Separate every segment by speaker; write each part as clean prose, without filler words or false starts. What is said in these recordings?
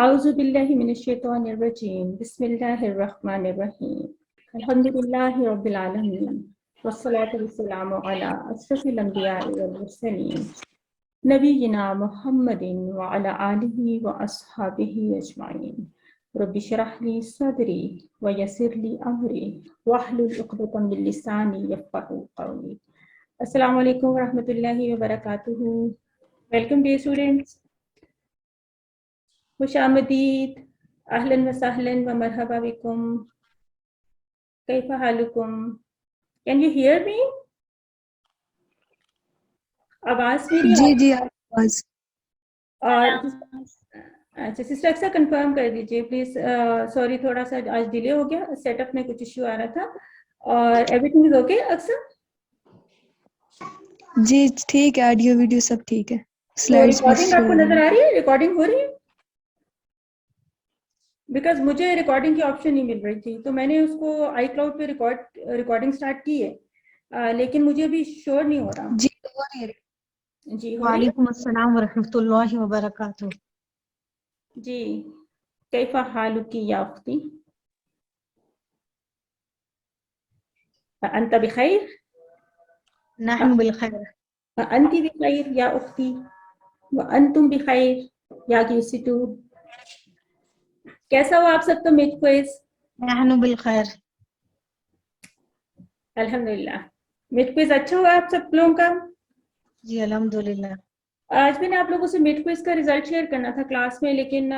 Speaker 1: اعوذ باللہ من الشیطان الرجیم بسم اللہ الرحمن الرحیم الحمد للہ رب العالمین والصلاة والسلام علی اشرف الانبیاء والمرسلین نبینا محمد وعلی آلہ واصحابہ اجمعین رب اشرح لی صدری ویسر لی امری واحلل عقدۃ من لسانی یفقہوا قولی. السلام علیکم ورحمۃ اللہ وبرکاتہ. Welcome dear students. خوش آمدید. اہلاً و سہلاً و مرحبا بکم. کیف حالکم؟ Can you hear me? آواز میری
Speaker 2: جی آواز
Speaker 1: اور اچھا سسٹر اکثر کنفرم کر دیجیے پلیز. سوری تھوڑا سا آج ڈیلے ہو گیا, سیٹ اپ میں کچھ ایشو آ رہا تھا. اور ایوری تھنگ از اوکے اکثر؟
Speaker 2: جی ٹھیک ہے, آڈیو ویڈیو سب ٹھیک ہے,
Speaker 1: تو
Speaker 2: سلائڈس بھی
Speaker 1: ریکارڈنگ آپ
Speaker 2: شو
Speaker 1: کو
Speaker 2: ہو رہی
Speaker 1: نظر
Speaker 2: ہیں.
Speaker 1: آ رہی ہے؟ ریکارڈنگ ہو رہی ہے؟ بیکاز مجھے ریکارڈنگ کی آپشن نہیں مل رہی تھی, تو میں نے اس کو آئی کلاؤڈ پہ ریکارڈنگ اسٹارٹ کی ہے, لیکن مجھے ابھی شور نہیں ہو رہا.
Speaker 2: جی ہو رہی ہے.
Speaker 1: جی ہو رہی ہے.
Speaker 3: وعلیکم السلام ورحمۃ اللہ وبرکاتہ.
Speaker 1: جی کیف حالک یا اختی؟ انت بخیر؟
Speaker 3: نحن بالخیر.
Speaker 1: انت بخیر یا اختی؟ وانتم بخیر یا کیوسی2؟ کیسا ہو آپ سب کا میٹ کوئز؟
Speaker 3: نحن بالخیر.
Speaker 1: الحمدللہ. میٹ کوئز اچھا ہوا آپ سب لوگوں کا؟
Speaker 3: جی الحمدللہ.
Speaker 1: آج میں نے آپ لوگوں سے میٹ کوئز کا ریزلٹ شیئر کرنا تھا کلاس میں, لیکن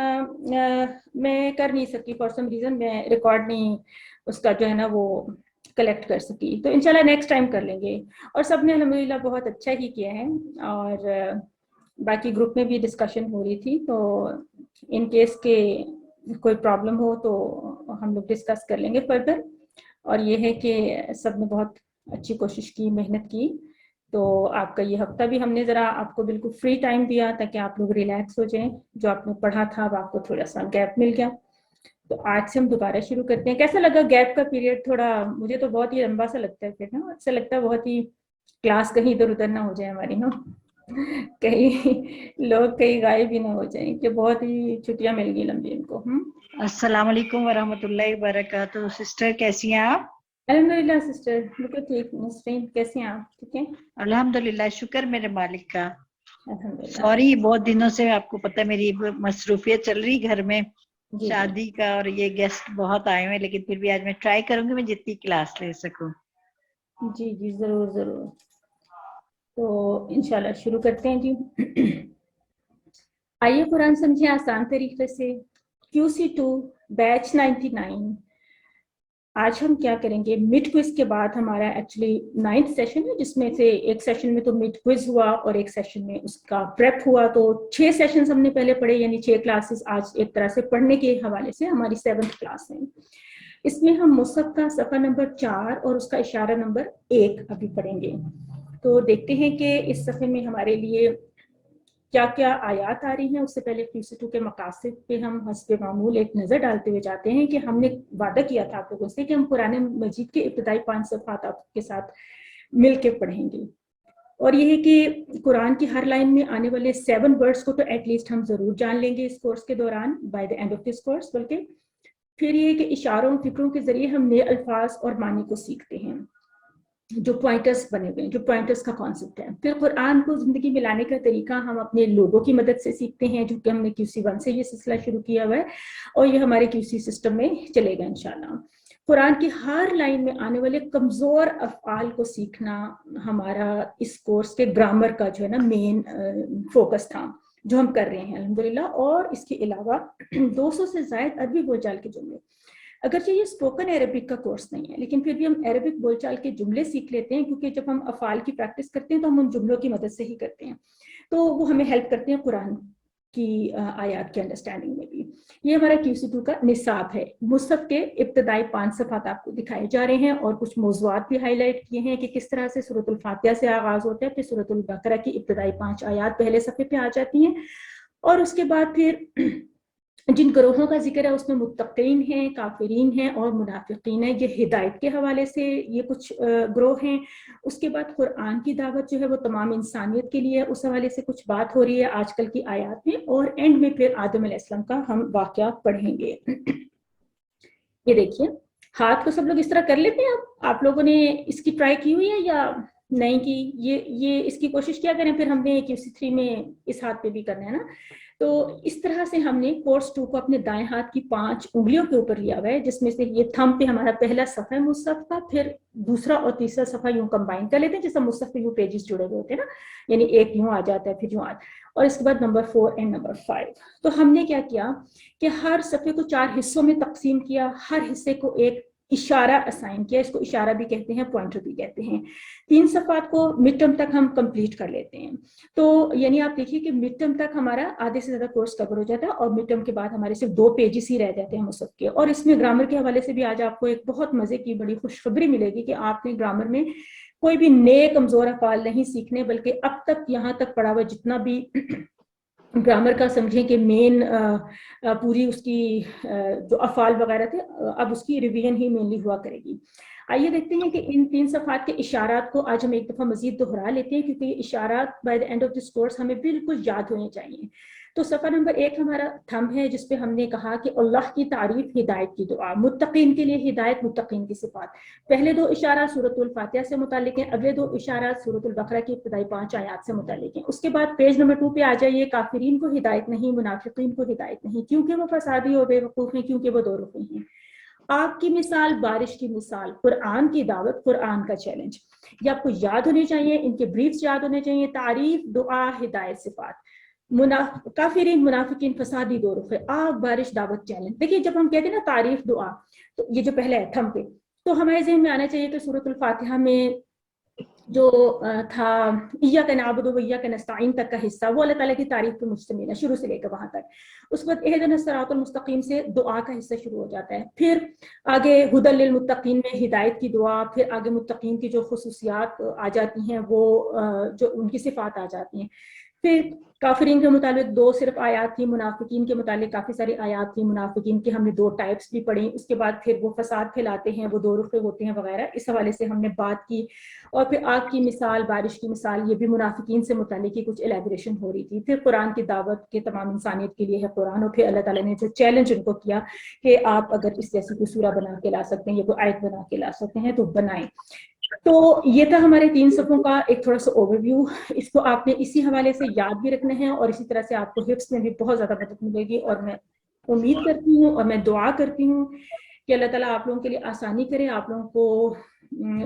Speaker 1: میں کر نہیں سکی فار سم ریزن. میں ریکارڈ نہیں اس کا جو ہے نا وہ کلیکٹ کر سکی, تو انشاءاللہ نیکسٹ ٹائم کر لیں گے. اور سب نے الحمدللہ بہت اچھا ہی کیا ہے, اور باقی گروپ میں بھی ڈسکشن ہو رہی تھی, تو ان کیس کے کوئی پرابلم ہو تو ہم لوگ ڈسکس کر لیں گے فردر. اور یہ ہے کہ سب نے بہت اچھی کوشش کی, محنت کی, تو آپ کا یہ ہفتہ بھی ہم نے ذرا آپ کو بالکل فری ٹائم دیا تاکہ آپ لوگ ریلیکس ہو جائیں. جو آپ نے پڑھا تھا اب آپ کو تھوڑا سا گیپ مل گیا, تو آج سے ہم دوبارہ شروع کرتے ہیں. کیسا لگا گیپ کا پیریڈ؟ تھوڑا مجھے تو بہت ہی لمبا سا لگتا ہے, پھر نا ایسا لگتا ہے بہت ہی کلاس کہیں ادھر ادھر نہ ہو جائے ہماری نا, کہیں لوگ کہیں غائب بھی نہ ہو جائیں, کہ بہت ہی چھٹیاں مل گئی لمبی ان کو.
Speaker 3: السلام علیکم ورحمۃ اللہ وبرکاتہ. سسٹر کیسی ہیں آپ؟
Speaker 1: الحمدللہ سسٹر بالکل ٹھیک. نسرین کیسے ہیں آپ؟ ٹھیک ہے
Speaker 3: الحمدللہ, شکر میرے مالک کا.
Speaker 1: الحمدللہ.
Speaker 3: سوری بہت دنوں سے, آپ کو پتہ میری مصروفیت چل رہی گھر میں
Speaker 1: جی جی
Speaker 3: شادی کا, اور یہ گیسٹ بہت آئے ہوئے, لیکن پھر بھی آج میں ٹرائی کروں گی میں جتنی کلاس لے سکوں.
Speaker 1: جی جی ضرور ضرور. تو انشاءاللہ شروع کرتے ہیں جی. آئیے قرآن سمجھیں آسان طریقے سے. QC2 بیچ 99. آج ہم کیا کریں گے, مڈ کوئز کے بعد ہمارا ایکچولی 9th سیشن ہے, جس میں سے ایک سیشن میں تو مڈ کوئز ہوا اور ایک سیشن میں اس کا پریپ ہوا. تو 6 سیشنز ہم نے پہلے پڑھے, یعنی 6 کلاسز آج ایک طرح سے پڑھنے کے حوالے سے ہماری 7th کلاس ہے. اس میں ہم مصحف کا صفحہ نمبر 4 اور اس کا اشارہ نمبر 1 ابھی پڑھیں گے. تو دیکھتے ہیں کہ اس صفحے میں ہمارے لیے کیا کیا آیات آ رہی ہیں. اس سے پہلے QC2 کے مقاصد پہ ہم حسب معمول ایک نظر ڈالتے ہوئے جاتے ہیں کہ ہم نے وعدہ کیا تھا آپ لوگوں سے کہ ہم قرآن مجید کے ابتدائی 5 صفحات آپ کے ساتھ مل کے پڑھیں گے. اور یہ ہے کہ قرآن کی ہر لائن میں آنے والے 7 ورڈز کو تو ایٹ لیسٹ ہم ضرور جان لیں گے اس کورس کے دوران, by the end of this course. بلکہ پھر یہ کہ اشاروں فکروں کے ذریعے ہم نئے الفاظ اور معنی کو سیکھتے ہیں, جو پوائنٹرز بنے ہوئے ہیں, جو پوائنٹرز کا کانسیپٹ ہے. پھر قرآن کو زندگی میں لانے کا طریقہ ہم اپنے لوگوں کی مدد سے سیکھتے ہیں, جو کہ ہم نے QC1 سے یہ سلسلہ شروع کیا ہوا ہے, اور یہ ہمارے QC سسٹم میں چلے گا انشاءاللہ. قرآن کی ہر لائن میں آنے والے کمزور افعال کو سیکھنا ہمارا اس کورس کے گرامر کا جو ہے نا مین فوکس تھا, جو ہم کر رہے ہیں الحمدللہ. اور اس کے علاوہ 200 سے زائد عربی بول چال کے جملے. اگرچہ یہ اسپوکن عربک کا کورس نہیں ہے, لیکن پھر بھی ہم عربک بول چال کے جملے سیکھ لیتے ہیں, کیونکہ جب ہم افعال کی پریکٹس کرتے ہیں تو ہم ان جملوں کی مدد سے ہی کرتے ہیں, تو وہ ہمیں ہیلپ کرتے ہیں قرآن کی آیات کے انڈرسٹینڈنگ میں بھی. یہ ہمارا QC2 کا نصاب ہے. مصحف کے ابتدائی 5 صفحات آپ کو دکھائے جا رہے ہیں, اور کچھ موضوعات بھی ہائی لائٹ کیے ہیں کہ کس طرح سے سورۃ الفاتحہ سے آغاز ہوتا ہے, پھر سورۃ البقرہ کی ابتدائی 5 آیات پہلے صفحے پہ آ جاتی ہیں, اور اس کے بعد پھر جن گروہوں کا ذکر ہے اس میں متقین ہیں، کافرین ہیں اور منافقین ہیں. یہ ہدایت کے حوالے سے یہ کچھ گروہ ہیں. اس کے بعد قرآن کی دعوت جو ہے وہ تمام انسانیت کے لیے، اس حوالے سے کچھ بات ہو رہی ہے آج کل کی آیات میں. اور اینڈ میں پھر آدم علیہ السلام کا ہم واقعہ پڑھیں گے. یہ دیکھیے ہاتھ کو سب لوگ اس طرح کر لیتے ہیں. آپ لوگوں نے اس کی ٹرائی کی ہوئی ہے یا نہیں کی؟ یہ اس کی کوشش کیا کریں. پھر ہم نے QC3 میں اس ہاتھ پہ بھی کرنا ہے نا. تو اس طرح سے ہم نے کورس 2 کو اپنے دائیں ہاتھ کی 5 انگلیوں کے اوپر لیا ہوا ہے، جس میں سے یہ تھم پہ ہمارا پہلا صفحہ ہے مصحف کا، پھر دوسرا اور تیسرا صفحہ یوں کمبائن کر لیتے ہیں جیسے مصحف پہ یوں پیجز جڑے ہوئے ہوتے ہیں نا، یعنی ایک یوں آ جاتا ہے پھر یوں اور اس کے بعد نمبر 4 اینڈ نمبر 5. تو ہم نے کیا کیا کہ ہر صفحے کو 4 حصوں میں تقسیم کیا، ہر حصے کو ایک اشارہ اسائن کیا. اس کو اشارہ بھی کہتے ہیں، پوائنٹر بھی کہتے ہیں. 3 صفحات کو مڈ ٹرم تک ہم کمپلیٹ کر لیتے ہیں. تو یعنی آپ دیکھیے کہ مڈ ٹرم تک ہمارا آدھے سے زیادہ کورس کور ہو جاتا ہے اور مڈ ٹرم کے بعد ہمارے صرف 2 پیجز ہی رہ جاتے ہیں مصحف کے. اور اس میں گرامر کے حوالے سے بھی آج آپ کو ایک بہت مزے کی بڑی خوشخبری ملے گی کہ آپ نے گرامر میں کوئی بھی نئے کمزور افعال نہیں سیکھنے، بلکہ اب تک یہاں تک پڑھا ہوا جتنا بھی گرامر کا سمجھیں کہ مین پوری اس کی جو افعال وغیرہ تھے، اب اس کی ریویژن ہی مینلی ہوا کرے گی. آئیے دیکھتے ہیں کہ ان 3 صفحات کے اشارات کو آج ہم ایک دفعہ مزید دہرا لیتے ہیں، کیونکہ یہ اشارات by the end of this course ہمیں بالکل یاد ہونے چاہیے. تو صفحہ نمبر 1 ہمارا تھم ہے، جس پہ ہم نے کہا کہ اللہ کی تعریف، ہدایت کی دعا، متقین کے لیے ہدایت، متقین کی صفات. پہلے 2 اشارات سورۃ الفاتحہ سے متعلق ہیں، اگلے 2 اشارات سورۃ البقرہ کی ابتدائی 5 آیات سے متعلق ہیں. اس کے بعد پیج نمبر 2 پہ آ جائیے. کافرین کو ہدایت نہیں، منافقین کو ہدایت نہیں، کیونکہ وہ فسادی اور بے وقوف ہیں، کیونکہ وہ 2 رخی ہیں. آگ کی مثال، بارش کی مثال، قرآن کی دعوت، قرآن کا چیلنج. یہ آپ کو یاد ہونے چاہیے، ان کے بریفز یاد ہونے چاہیے. تعریف، دعا، ہدایت، صفات. کافرین، منافقین، فسادی 2 رخ ہے. آگ، بارش، دعوت، چیلنج. دیکھیے جب ہم کہتے ہیں نا تعریف، دعا، تو یہ جو پہلا ہے تھم پہ، تو ہمارے ذہن میں آنا چاہیے کہ سورۃ الفاتحہ میں جو تھا ایاک نعبد و ایاک نستعین تک کا حصہ، وہ اللہ تعالیٰ کی تعریف پہ مشتمل ہے شروع سے لے کر وہاں تک. اس کے بعد اہدنا الصراط المستقیم سے دعا کا حصہ شروع ہو جاتا ہے. پھر آگے ہدی للمتقین میں ہدایت کی دعا، پھر آگے متقین کی جو خصوصیات آ جاتی ہیں، وہ جو ان کی صفات آ جاتی ہیں. پھر کافرین کے متعلق 2 صرف آیات تھی، منافقین کے متعلق کافی ساری آیات تھی. منافقین کے ہم نے 2 ٹائپس بھی پڑھی. اس کے بعد پھر وہ فساد پھیلاتے ہیں، وہ 2 رخے ہوتے ہیں وغیرہ، اس حوالے سے ہم نے بات کی. اور پھر آگ کی مثال، بارش کی مثال، یہ بھی منافقین سے متعلق ہی کچھ الیبریشن ہو رہی تھی. پھر قرآن کی دعوت کے تمام انسانیت کے لیے ہے قرآن، اور پھر اللہ تعالیٰ نے جو چیلنج ان کو کیا کہ آپ اگر اس جیسی کوئی سورہ بنا کے لا سکتے ہیں یا کوئی آیت بنا کے لا سکتے ہیں تو بنائیں. تو یہ تھا ہمارے 3 صفحوں کا ایک تھوڑا سا اوور ویو. اس کو آپ نے اسی حوالے سے یاد بھی رکھنا ہے، اور اسی طرح سے آپ کو حفظ میں بھی بہت زیادہ مدد ملے گی. اور میں امید کرتی ہوں اور میں دعا کرتی ہوں کہ اللہ تعالیٰ آپ لوگوں کے لیے آسانی کرے، آپ لوگوں کو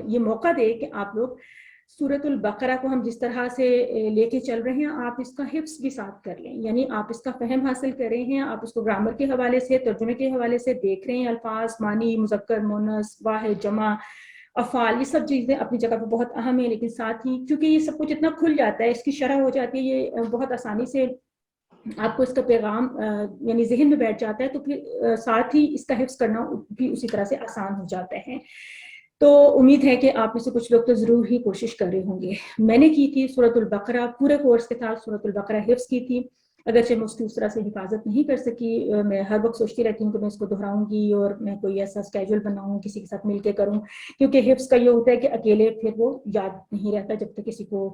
Speaker 1: یہ موقع دے کہ آپ لوگ سورۃ البقرہ کو ہم جس طرح سے لے کے چل رہے ہیں، آپ اس کا حفظ بھی ساتھ کر لیں. یعنی آپ اس کا فہم حاصل کر رہے ہیں، آپ اس کو گرامر کے حوالے سے، ترجمے کے حوالے سے دیکھ رہے ہیں. الفاظ، معنی، مذکر، مؤنث، واحد، جمع، افعال، یہ سب چیزیں اپنی جگہ پہ بہت اہم ہیں. لیکن ساتھ ہی کیونکہ یہ سب کچھ اتنا کھل جاتا ہے، اس کی شرح ہو جاتی ہے، یہ بہت آسانی سے آپ کو اس کا پیغام یعنی ذہن میں بیٹھ جاتا ہے، تو پھر ساتھ ہی اس کا حفظ کرنا بھی اسی طرح سے آسان ہو جاتا ہے. تو امید ہے کہ آپ میں سے کچھ لوگ تو ضرور ہی کوشش کر رہے ہوں گے. میں نے کی تھی سورۃ البقرہ، پورے کورس کے ساتھ سورۃ البقرہ حفظ کی تھی. اگرچہ میں اس کی اس طرح سے حفاظت نہیں کر سکی. میں ہر وقت سوچتی رہتی ہوں کہ میں اس کو دہراؤں گی اور میں کوئی ایسا اسکیجول بناؤں، کسی کے ساتھ مل کے کروں، کیونکہ حفظ کا یہ ہوتا ہے کہ اکیلے پھر وہ یاد نہیں رہتا جب تک کسی کو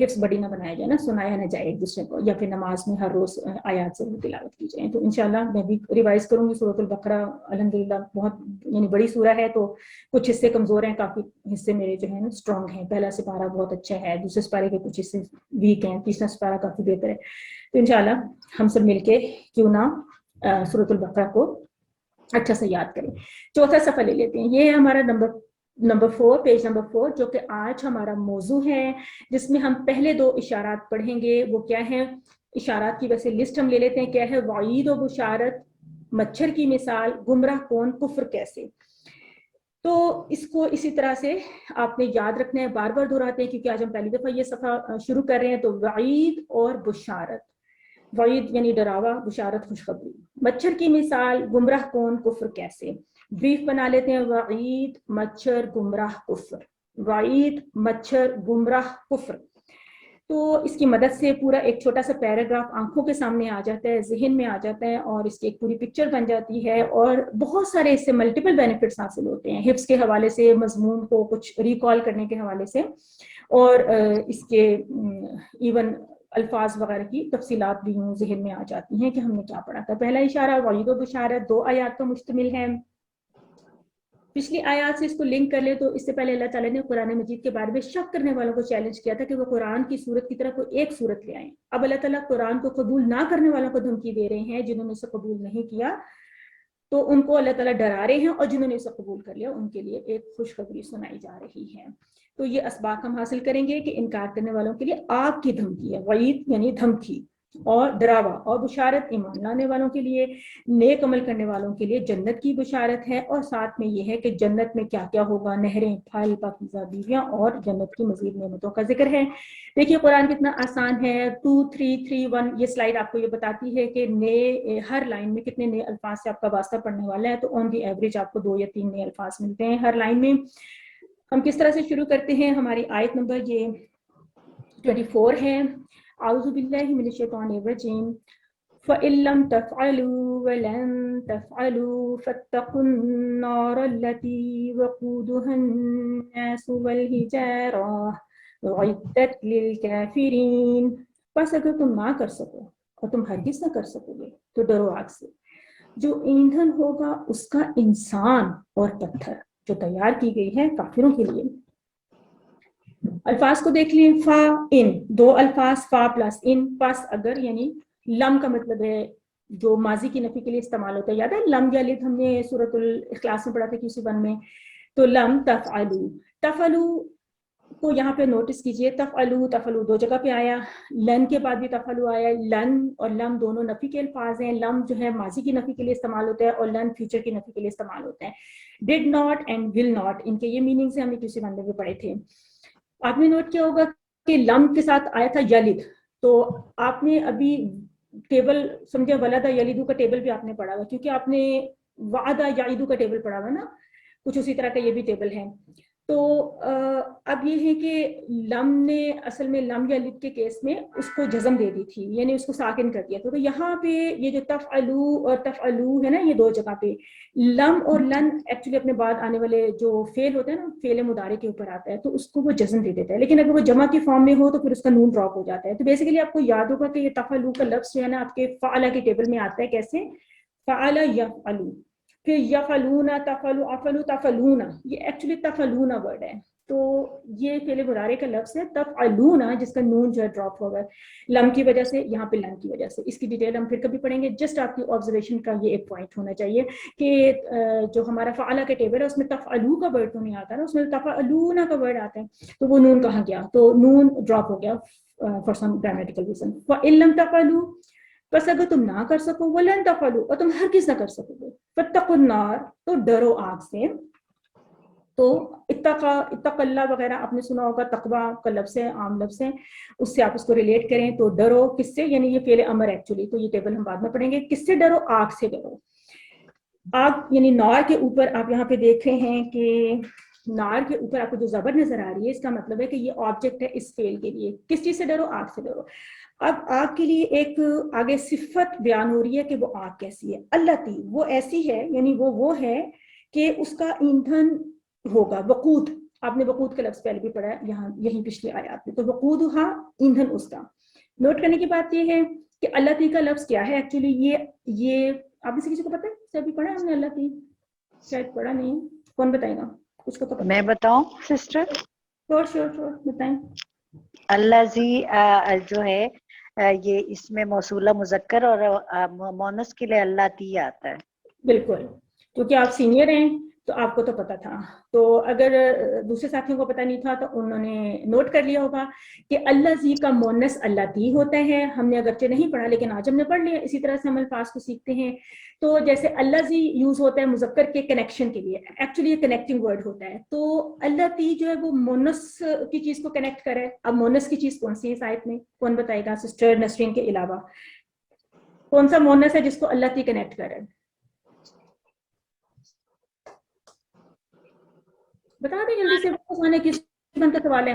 Speaker 1: حفظ بڑی نہ بنایا جائے نا، سنایا نہ جائے ایک دوسرے کو، یا پھر نماز میں ہر روز آیات سے تلاوت کی جائے. تو انشاءاللہ میں بھی ریوائز کروں گی. سورۃ البقرہ الحمدللہ بہت یعنی بڑی سورہ ہے، تو کچھ حصے کمزور ہیں، کافی حصے میرے جو ہیں نا اسٹرانگ ہیں. پہلا سپارہ بہت اچھا ہے، دوسرے سپارے کے کچھ حصے ویک ہیں، تیسرا سپارہ کافی بہتر ہے. تو انشاءاللہ ہم سب مل کے کیوں نہ سورۃ البقرہ کو اچھا سے یاد کریں. 4تھا صفحہ لے لیتے ہیں. یہ ہے ہمارا نمبر 4، پیج نمبر 4، جو کہ آج ہمارا موضوع ہے، جس میں ہم پہلے 2 اشارات پڑھیں گے. وہ کیا ہیں؟ اشارات کی ویسے لسٹ ہم لے لیتے ہیں. کیا ہے؟ وعید و بشارت، مچھر کی مثال، گمراہ کون، کفر کیسے. تو اس کو اسی طرح سے آپ نے یاد رکھنا ہے. بار بار دہراتے ہیں کیونکہ آج ہم پہلی دفعہ یہ صفحہ شروع کر رہے ہیں. تو وعید اور بشارت، وعید یعنی ڈراوا، بشارت خوشخبری. مچھر کی مثال، گمراہ کون، کفر کیسے. بریف بنا لیتے ہیں. وعید، مچھر، گمراہ، کفر. وعید، مچھر، گمراہ، کفر. تو اس کی مدد سے پورا ایک چھوٹا سا پیراگراف آنکھوں کے سامنے آ جاتا ہے, ذہن میں آ جاتا ہے, اور اس کی ایک پوری پکچر بن جاتی ہے, اور بہت سارے اس سے ملٹیپل بینیفٹس حاصل ہوتے ہیں, حفظ کے حوالے سے, مضمون کو کچھ ریکال کرنے کے حوالے سے, اور اس کے ایون الفاظ وغیرہ کی تفصیلات بھی یوں ذہن میں آ جاتی ہیں کہ ہم نے کیا پڑھا تھا. پہلا اشارہ وعید و بشارت 2 آیات پر مشتمل ہے. پچھلی آیات سے اس کو لنک کر لے تو اس سے پہلے اللہ تعالیٰ نے قرآن مجید کے بارے میں شک کرنے والوں کو چیلنج کیا تھا کہ وہ قرآن کی صورت کی طرح کوئی ایک صورت لے آئیں. اب اللہ تعالیٰ قرآن کو قبول نہ کرنے والوں کو دھمکی دے رہے ہیں, جنہوں نے اسے قبول نہیں کیا تو ان کو اللہ تعالیٰ ڈرا رہے ہیں, اور جنہوں نے اسے قبول کر لیا ان کے لیے ایک خوشخبری سنائی جا رہی ہے. تو یہ اسباق ہم حاصل کریں گے کہ انکار کرنے والوں کے لیے آگ کی دھمکی ہے, وعید یعنی دھمکی, اور ڈراوا, اور بشارت ایمان لانے والوں کے لیے, نیک عمل کرنے والوں کے لیے جنت کی بشارت ہے, اور ساتھ میں یہ ہے کہ جنت میں کیا کیا ہوگا, نہریں, پھل, پاکیزہ بیویاں, اور جنت کی مزید نعمتوں کا ذکر ہے. دیکھیے قرآن کتنا آسان ہے. 2 3 3 1 یہ سلائیڈ آپ کو یہ بتاتی ہے کہ نئے ہر لائن میں کتنے نئے الفاظ سے آپ کا واسطہ پڑھنے والا ہے. تو آن دی ایوریج آپ کو 2 یا 3 نئے الفاظ ملتے ہیں ہر لائن میں. ہم کس طرح سے شروع کرتے ہیں؟ ہماری آیت نمبر یہ 24 ہے. اعوذ باللہ من الشیطان الرجیم فَإِن لَّمْ تَفْعَلُوا وَلَن تَفْعَلُوا فَاتَّقُوا النَّارَ الَّتِي وَقُودُهَا النَّاسُ وَالْحِجَارَةُ أُعِدَّتْ لِلْكَافِرِينَ. بس اگر تم نہ کر سکو, اور تم ہرگز نہ کر سکو گے, تو ڈرو آگ سے جو ایندھن ہوگا اس کا انسان اور پتھر, جو تیار کی گئی ہے کافروں کے لیے. الفاظ کو دیکھ لیں. فا ان, 2 الفاظ, فا پلس ان, پس اگر, یعنی لم کا مطلب ہے جو ماضی کی نفی کے لیے استعمال ہوتا ہے. یاد ہے لم یلد ہم نے سورۃ الاخلاص میں پڑھا تھا کسی ون میں. تو لم تفعلوا, تفعلوا کو یہاں پہ نوٹس کیجئے, تفعلوا تفعلوا 2 جگہ پہ آیا, لن کے بعد بھی تفعلوا آیا. لن اور لم دونوں نفی کے الفاظ ہیں. لم جو ہے ماضی کی نفی کے لیے استعمال ہوتا ہے, اور لن فیوچر کی نفی کے لیے استعمال ہوتا ہے. Did not and will not, ان کے یہ میننگز ہیں, ہم نے کسی ون میں بھی پڑھے تھے. آپ نے نوٹ کیا ہوگا کہ لم کے ساتھ آیا تھا یلد, تو آپ نے ابھی ٹیبل سمجھے ولد یلدو کا ٹیبل بھی آپ نے پڑھا ہوا, کیونکہ آپ نے وعدہ یعیدو کا ٹیبل پڑھا ہوا نا, کچھ اسی طرح کا یہ بھی ٹیبل ہے. تو اب یہ ہے کہ لم نے اصل میں لم یلد کے کیس میں اس کو جزم دے دی تھی, یعنی اس کو ساکن کر دیا تھا. تو یہاں پہ یہ جو تفعلو اور تفعلو ہے نا, یہ 2 جگہ پہ لم اور لن ایکچولی اپنے بعد آنے والے جو فعل ہوتا ہے نا, فعل مضارع کے اوپر آتا ہے, تو اس کو وہ جزم دے دیتا ہے. لیکن اگر وہ جمع کی فارم میں ہو تو پھر اس کا نون ڈراپ ہو جاتا ہے. تو بیسیکلی آپ کو یاد ہوگا کہ یہ تفعلو کا لفظ جو ہے نا آپ کے فعلا کے ٹیبل میں آتا ہے. کیسے؟ فعلا یفعلو, پھر یفعلون, تفعلو, افعلو, تفعلون, یہ ایکچولی تفعلون ورڈ ہے. تو یہ فعل مضارع کا لفظ ہے تفعلون, جس کا نون جو ہے ڈراپ ہوگا لم کی وجہ سے, یہاں پہ لم کی وجہ سے. اس کی ڈیٹیل ہم پھر کبھی پڑھیں گے. جسٹ آپ کی آبزرویشن کا یہ ایک پوائنٹ ہونا چاہیے کہ جو ہمارا فعلا کا ٹیبل ہے اس میں تفعلو کا ورڈ تو نہیں آتا نا, اس میں تفعلون کا ورڈ آتا ہے. تو وہ نون کہاں گیا؟ تو نون ڈراپ ہو گیا فار سم گرامیٹیکل ریزن. فَإِن لَّمْ تَفْعَلُوا, بس اگر تم نہ کر سکو, وَلَن تَفْعَلُوا, اور تم ہرگز نہ کر سکو گے, فَاتَّقُوا النَّارَ, تو ڈرو آگ سے. تو اتق اللہ وغیرہ آپ نے سنا ہوگا, تقوی کا لفظ ہے, عام لفظ ہے, اس سے آپ اس کو ریلیٹ کریں. تو ڈرو کس سے, یعنی یہ فعل امر ایکچولی, تو یہ ٹیبل ہم بعد میں پڑھیں گے. کس سے ڈرو؟ آگ سے ڈرو. آگ یعنی نار کے اوپر آپ یہاں پہ دیکھ رہے ہیں کہ نار کے اوپر آپ کو جو زبر نظر آ رہی ہے, اس کا مطلب ہے کہ یہ آبجیکٹ ہے اس فعل کے لیے. کس چیز سے ڈرو؟ آگ سے ڈرو. اب آگ کے لیے ایک آگے صفت بیان ہو رہی ہے کہ وہ آگ کیسی ہے. اللہ تی, وہ ایسی ہے, یعنی وہ ہے کہ اس کا ایندھن ہوگا. وقود, آپ نے وقود کا لفظ پہلے بھی پڑھا ہے یہاں, یہیں پچھلی آیات میں. تو وقودھا, ایندھن اس کا. نوٹ کرنے کی بات یہ ہے کہ اللہ تی کا لفظ کیا ہے ایکچولی. یہ آپ میں سے کسی کو پتا ہے؟ سبھی پڑھا ہے ہم نے اللہ تی؟ شاید پڑھا نہیں ہے. کون بتائے گا؟ کچھ کو تو پتا.
Speaker 3: میں بتاؤں سسٹر؟
Speaker 1: شور بتائیں.
Speaker 3: اللہ زی جو ہے یہ اس میں موصولہ مذکر اور مونس کے لیے اللہ تی آتا ہے.
Speaker 1: بالکل, کیونکہ آپ سینئر ہیں تو آپ کو تو پتا تھا. تو اگر دوسرے ساتھیوں کو پتا نہیں تھا تو انہوں نے نوٹ کر لیا ہوگا کہ اللہ زی کا مونس اللہ تی ہوتا ہے. ہم نے اگرچہ نہیں پڑھا لیکن آج ہم نے پڑھ لیا. اسی طرح سے ہم الفاظ کو سیکھتے ہیں. تو جیسے اللہ زی یوز ہوتا ہے مذکر کے کنیکشن کے لیے, ایکچولی یہ کنیکٹنگ ورڈ ہوتا ہے. تو اللہ تی جو ہے وہ مونس کی چیز کو کنیکٹ کرے. اب مونس کی چیز کون سی ہے اس آیت میں؟ کون بتائے گا سسٹر نسرین کے علاوہ؟ کون سا مونس ہے جس کو اللہ تی کنیکٹ کرے؟ بتا دیں جلدی سے. کس کا سوال ہے؟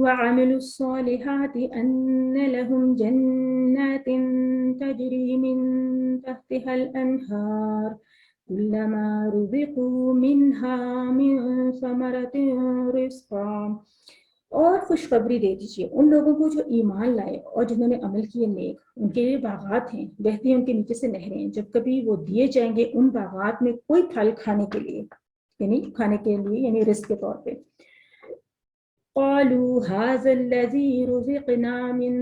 Speaker 1: وعملوا الصالحات أن لهم جنات تجري من تحتها الأنهار كلما رزقوا منها من ثمرة رزقا، اور خوشخبری دے دیجیے ان لوگوں کو جو ایمان لائے اور جنہوں نے عمل کیے نیک، ان کے لیے باغات ہیں، بہتی ہیں ان کے نیچے سے نہریں، جب کبھی وہ دیے جائیں گے ان باغات میں کوئی پھل کھانے کے لیے، یعنی کھانے کے لیے یعنی رزق کے طور پہ۔ قالوا هذا الذي رزقنا من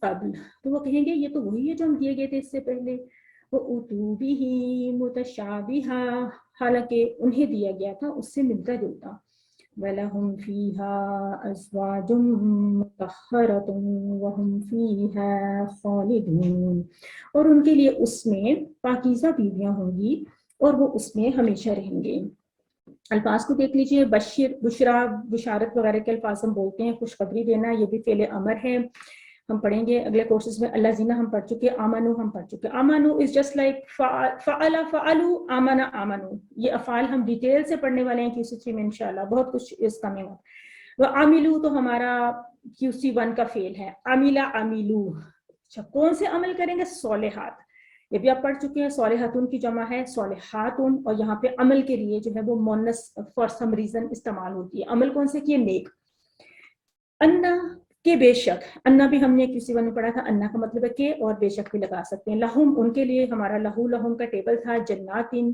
Speaker 1: قبل، تو وہ کہیں گے یہ تو وہی ہے جو ہم دیے گئے تھے اس سے پہلے۔ وَأُتُوا بِهِ مُتَشَابِهًا، حالانکہ انہیں دیا گیا تھا اس سے ملتا جلتا۔ وَلَهُمْ فِيهَا أَزْوَاجٌ مُطَهَّرَةٌ وَهُمْ فِيهَا خَالِدُونَ، اور ان کے لیے اس میں پاکیزہ بیویاں ہوں گی اور وہ اس میں ہمیشہ رہیں گے۔ الفاظ کو دیکھ لیجئے، بشیر، بشرا، بشارت وغیرہ کے الفاظ ہم بولتے ہیں، خوشخبری دینا، یہ بھی فعل امر ہے، ہم پڑھیں گے اگلے کورسز میں۔ اللہ زینہ ہم پڑھ چکے، آمنو ہم پڑھ چکے۔ آمنو از جسٹ لائک فعل، فعلو، آمن، آمنو، یہ افعال ہم ڈیٹیل سے پڑھنے والے ہیں QC3 میں انشاءاللہ، بہت کچھ اس کمنگ اپ۔ وعملو تو ہمارا QC1 کا فعل ہے، عملہ، عملو، اچھا کون سے عمل کریں گے؟ صالحات، یہ بھی آپ پڑھ چکے ہیں، صالحاتن کی جمع ہے صالحاتن، اور یہاں پہ عمل کے لیے جو ہے وہ مونس فار سم ریزن استعمال ہوتی ہے۔ عمل کون سے کیے؟ نیک۔ انا کے بے شک، انا بھی ہم نے QC1 میں پڑھا تھا، انا کا مطلب ہے کہ، اور بے شک بھی لگا سکتے ہیں۔ لہم ان کے لیے، ہمارا لہو لہم کا ٹیبل تھا، جناتن،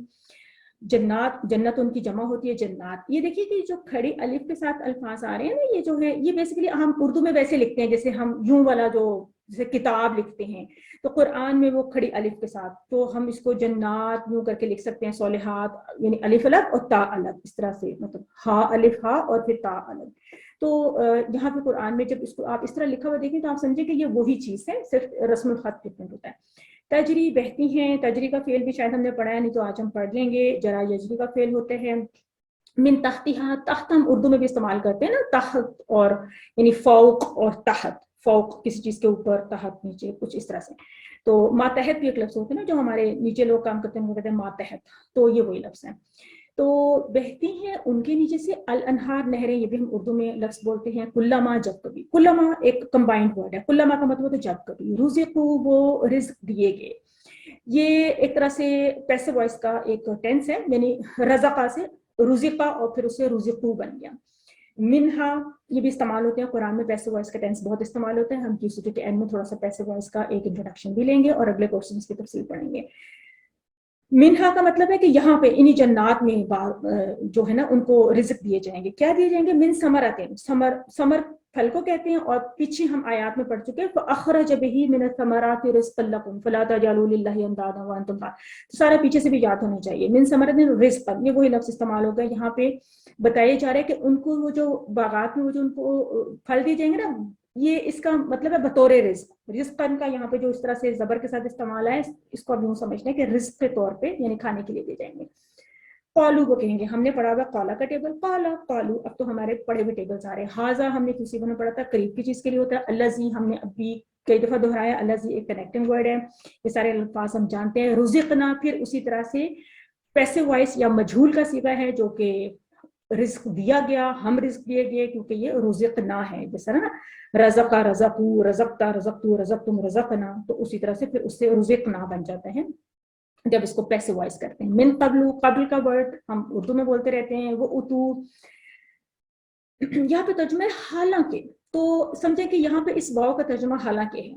Speaker 1: جنات، جنت ان کی جمع ہوتی ہے جنات۔ یہ دیکھیے کہ جو کھڑی الف کے ساتھ الفاظ آ رہے ہیں نا، یہ جو ہے یہ بیسیکلی ہم اردو میں ویسے لکھتے ہیں جیسے ہم یوں والا جو جیسے کتاب لکھتے ہیں، تو قرآن میں وہ کھڑی الف کے ساتھ، تو ہم اس کو جنات یوں کر کے لکھ سکتے ہیں، صالحات یعنی الف الگ اور تا الگ، اس طرح سے مطلب ہا الف ہا اور پھر تا الگ۔ تو یہاں پہ قرآن میں جب اس کو آپ اس طرح لکھا ہوا دیکھیں تو آپ سمجھیں کہ یہ وہی چیز ہے، صرف رسم الخط ڈفرینٹ ہوتا ہے۔ تجری بہتی ہیں، تجری کا فعل بھی شاید ہم نے پڑھا ہے، نہیں تو آج ہم پڑھ لیں گے۔ جرا یجری کا فعل ہوتے ہیں۔ من تحتہا، تحت ہم اردو میں بھی استعمال کرتے ہیں نا، تحت اور یعنی فوق اور تحت، فوق کسی چیز کے اوپر، تحت نیچے، کچھ اس طرح سے۔ تو ماتحت بھی ایک لفظ ہوتے ہیں نا، جو ہمارے نیچے لوگ کام کرتے ہیں وہ کہتے ہیں ماتحت، تو یہ وہی لفظ ہیں۔ تو بہتی ہیں ان کے نیچے سے الانہار، نہریں، یہ بھی ہم اردو میں لفظ بولتے ہیں۔ کلما، جب کبھی، کلما ایک کمبائنڈ ورڈ ہے، کلما کا مطلب ہے جب کبھی، رزقو وہ رزق دیے گئے، یہ ایک طرح سے پیسو وائس کا ایک ٹینس ہے، یعنی رزقا سے رزقا اور پھر اسے رزقو بن گیا۔ منہا یہ بھی استعمال ہوتے ہیں قرآن میں، پیسو وائس کا ٹینس بہت استعمال ہوتا ہے، ہم QC2 کے اینڈ میں تھوڑا سا پیسو وائس کا ایک انٹروڈکشن بھی لیں گے اور اگلے کورس میں اس کی تفصیل پڑھیں گے۔ منہا کا مطلب ہے کہ یہاں پہ انہی جنات میں جو ہے نا ان کو رزق دیے جائیں گے۔ کیا دیے جائیں گے؟ من ثمراتن، ثمر پھل کو کہتے ہیں، اور پیچھے ہم آیات میں پڑھ چکے ہیں، فَأَخْرَجَ بِهِ مِنَ الثَّمَرَاتِ رِزْقًا لَكُمْ فَلَا تَجْعَلُوا لِلَّهِ أَنْدَادًا وَأَنْتُمْ تَعْلَمُونَ، تو سارا پیچھے سے بھی یاد ہونا چاہیے۔ من ثمراتن رزقا، یہ وہی لفظ استعمال ہوگا یہاں پہ، بتایا جا رہا ہے کہ ان کو وہ جو باغات میں وہ جو ان کو پھل دیے جائیں گے نا، یہ اس کا مطلب ہے بطور رزق۔ رزقاً کا یہاں پہ جو اس طرح سے زبر کے ساتھ استعمال ہے، اس کو اب یوں سمجھنا ہے کہ رزق کے طور پہ یعنی کھانے کے لیے دیے جائیں گے۔ قالو وہ کہیں گے، ہم نے پڑھا ہوا قالا کا ٹیبل، قالا قالو، اب تو ہمارے پڑھے ہوئے ٹیبلز آ رہے ہیں۔ ہاذا ہم نے QC1 میں پڑھا تھا، قریب کی چیز کے لیے ہوتا ہے۔ الذی ہم نے ابھی کئی دفعہ دہرایا، الذی ایک کنیکٹنگ ورڈ ہے، یہ سارے الفاظ ہم جانتے ہیں۔ رزقنا پھر اسی طرح سے پیسو وائس یا مجہول کا صیغہ ہے، جو کہ رزق دیا گیا، ہم رزق دیے گئے، کیونکہ یہ رزقنا ہے، جیسا نا رزقا، رزقو، رزقتا، رزقتو، رزقتم، رزقنا، تو اسی طرح سے پھر اس سے رزقنا بن جاتا ہے جب اس کو پیسو وائز کرتے ہیں۔ من قبل، قبل کا ورڈ ہم اردو میں بولتے رہتے ہیں۔ وہ اتو، یہاں پہ ترجمہ ہے حالانکہ، تو سمجھیں کہ یہاں پہ اس واو کا ترجمہ حالانکہ ہے،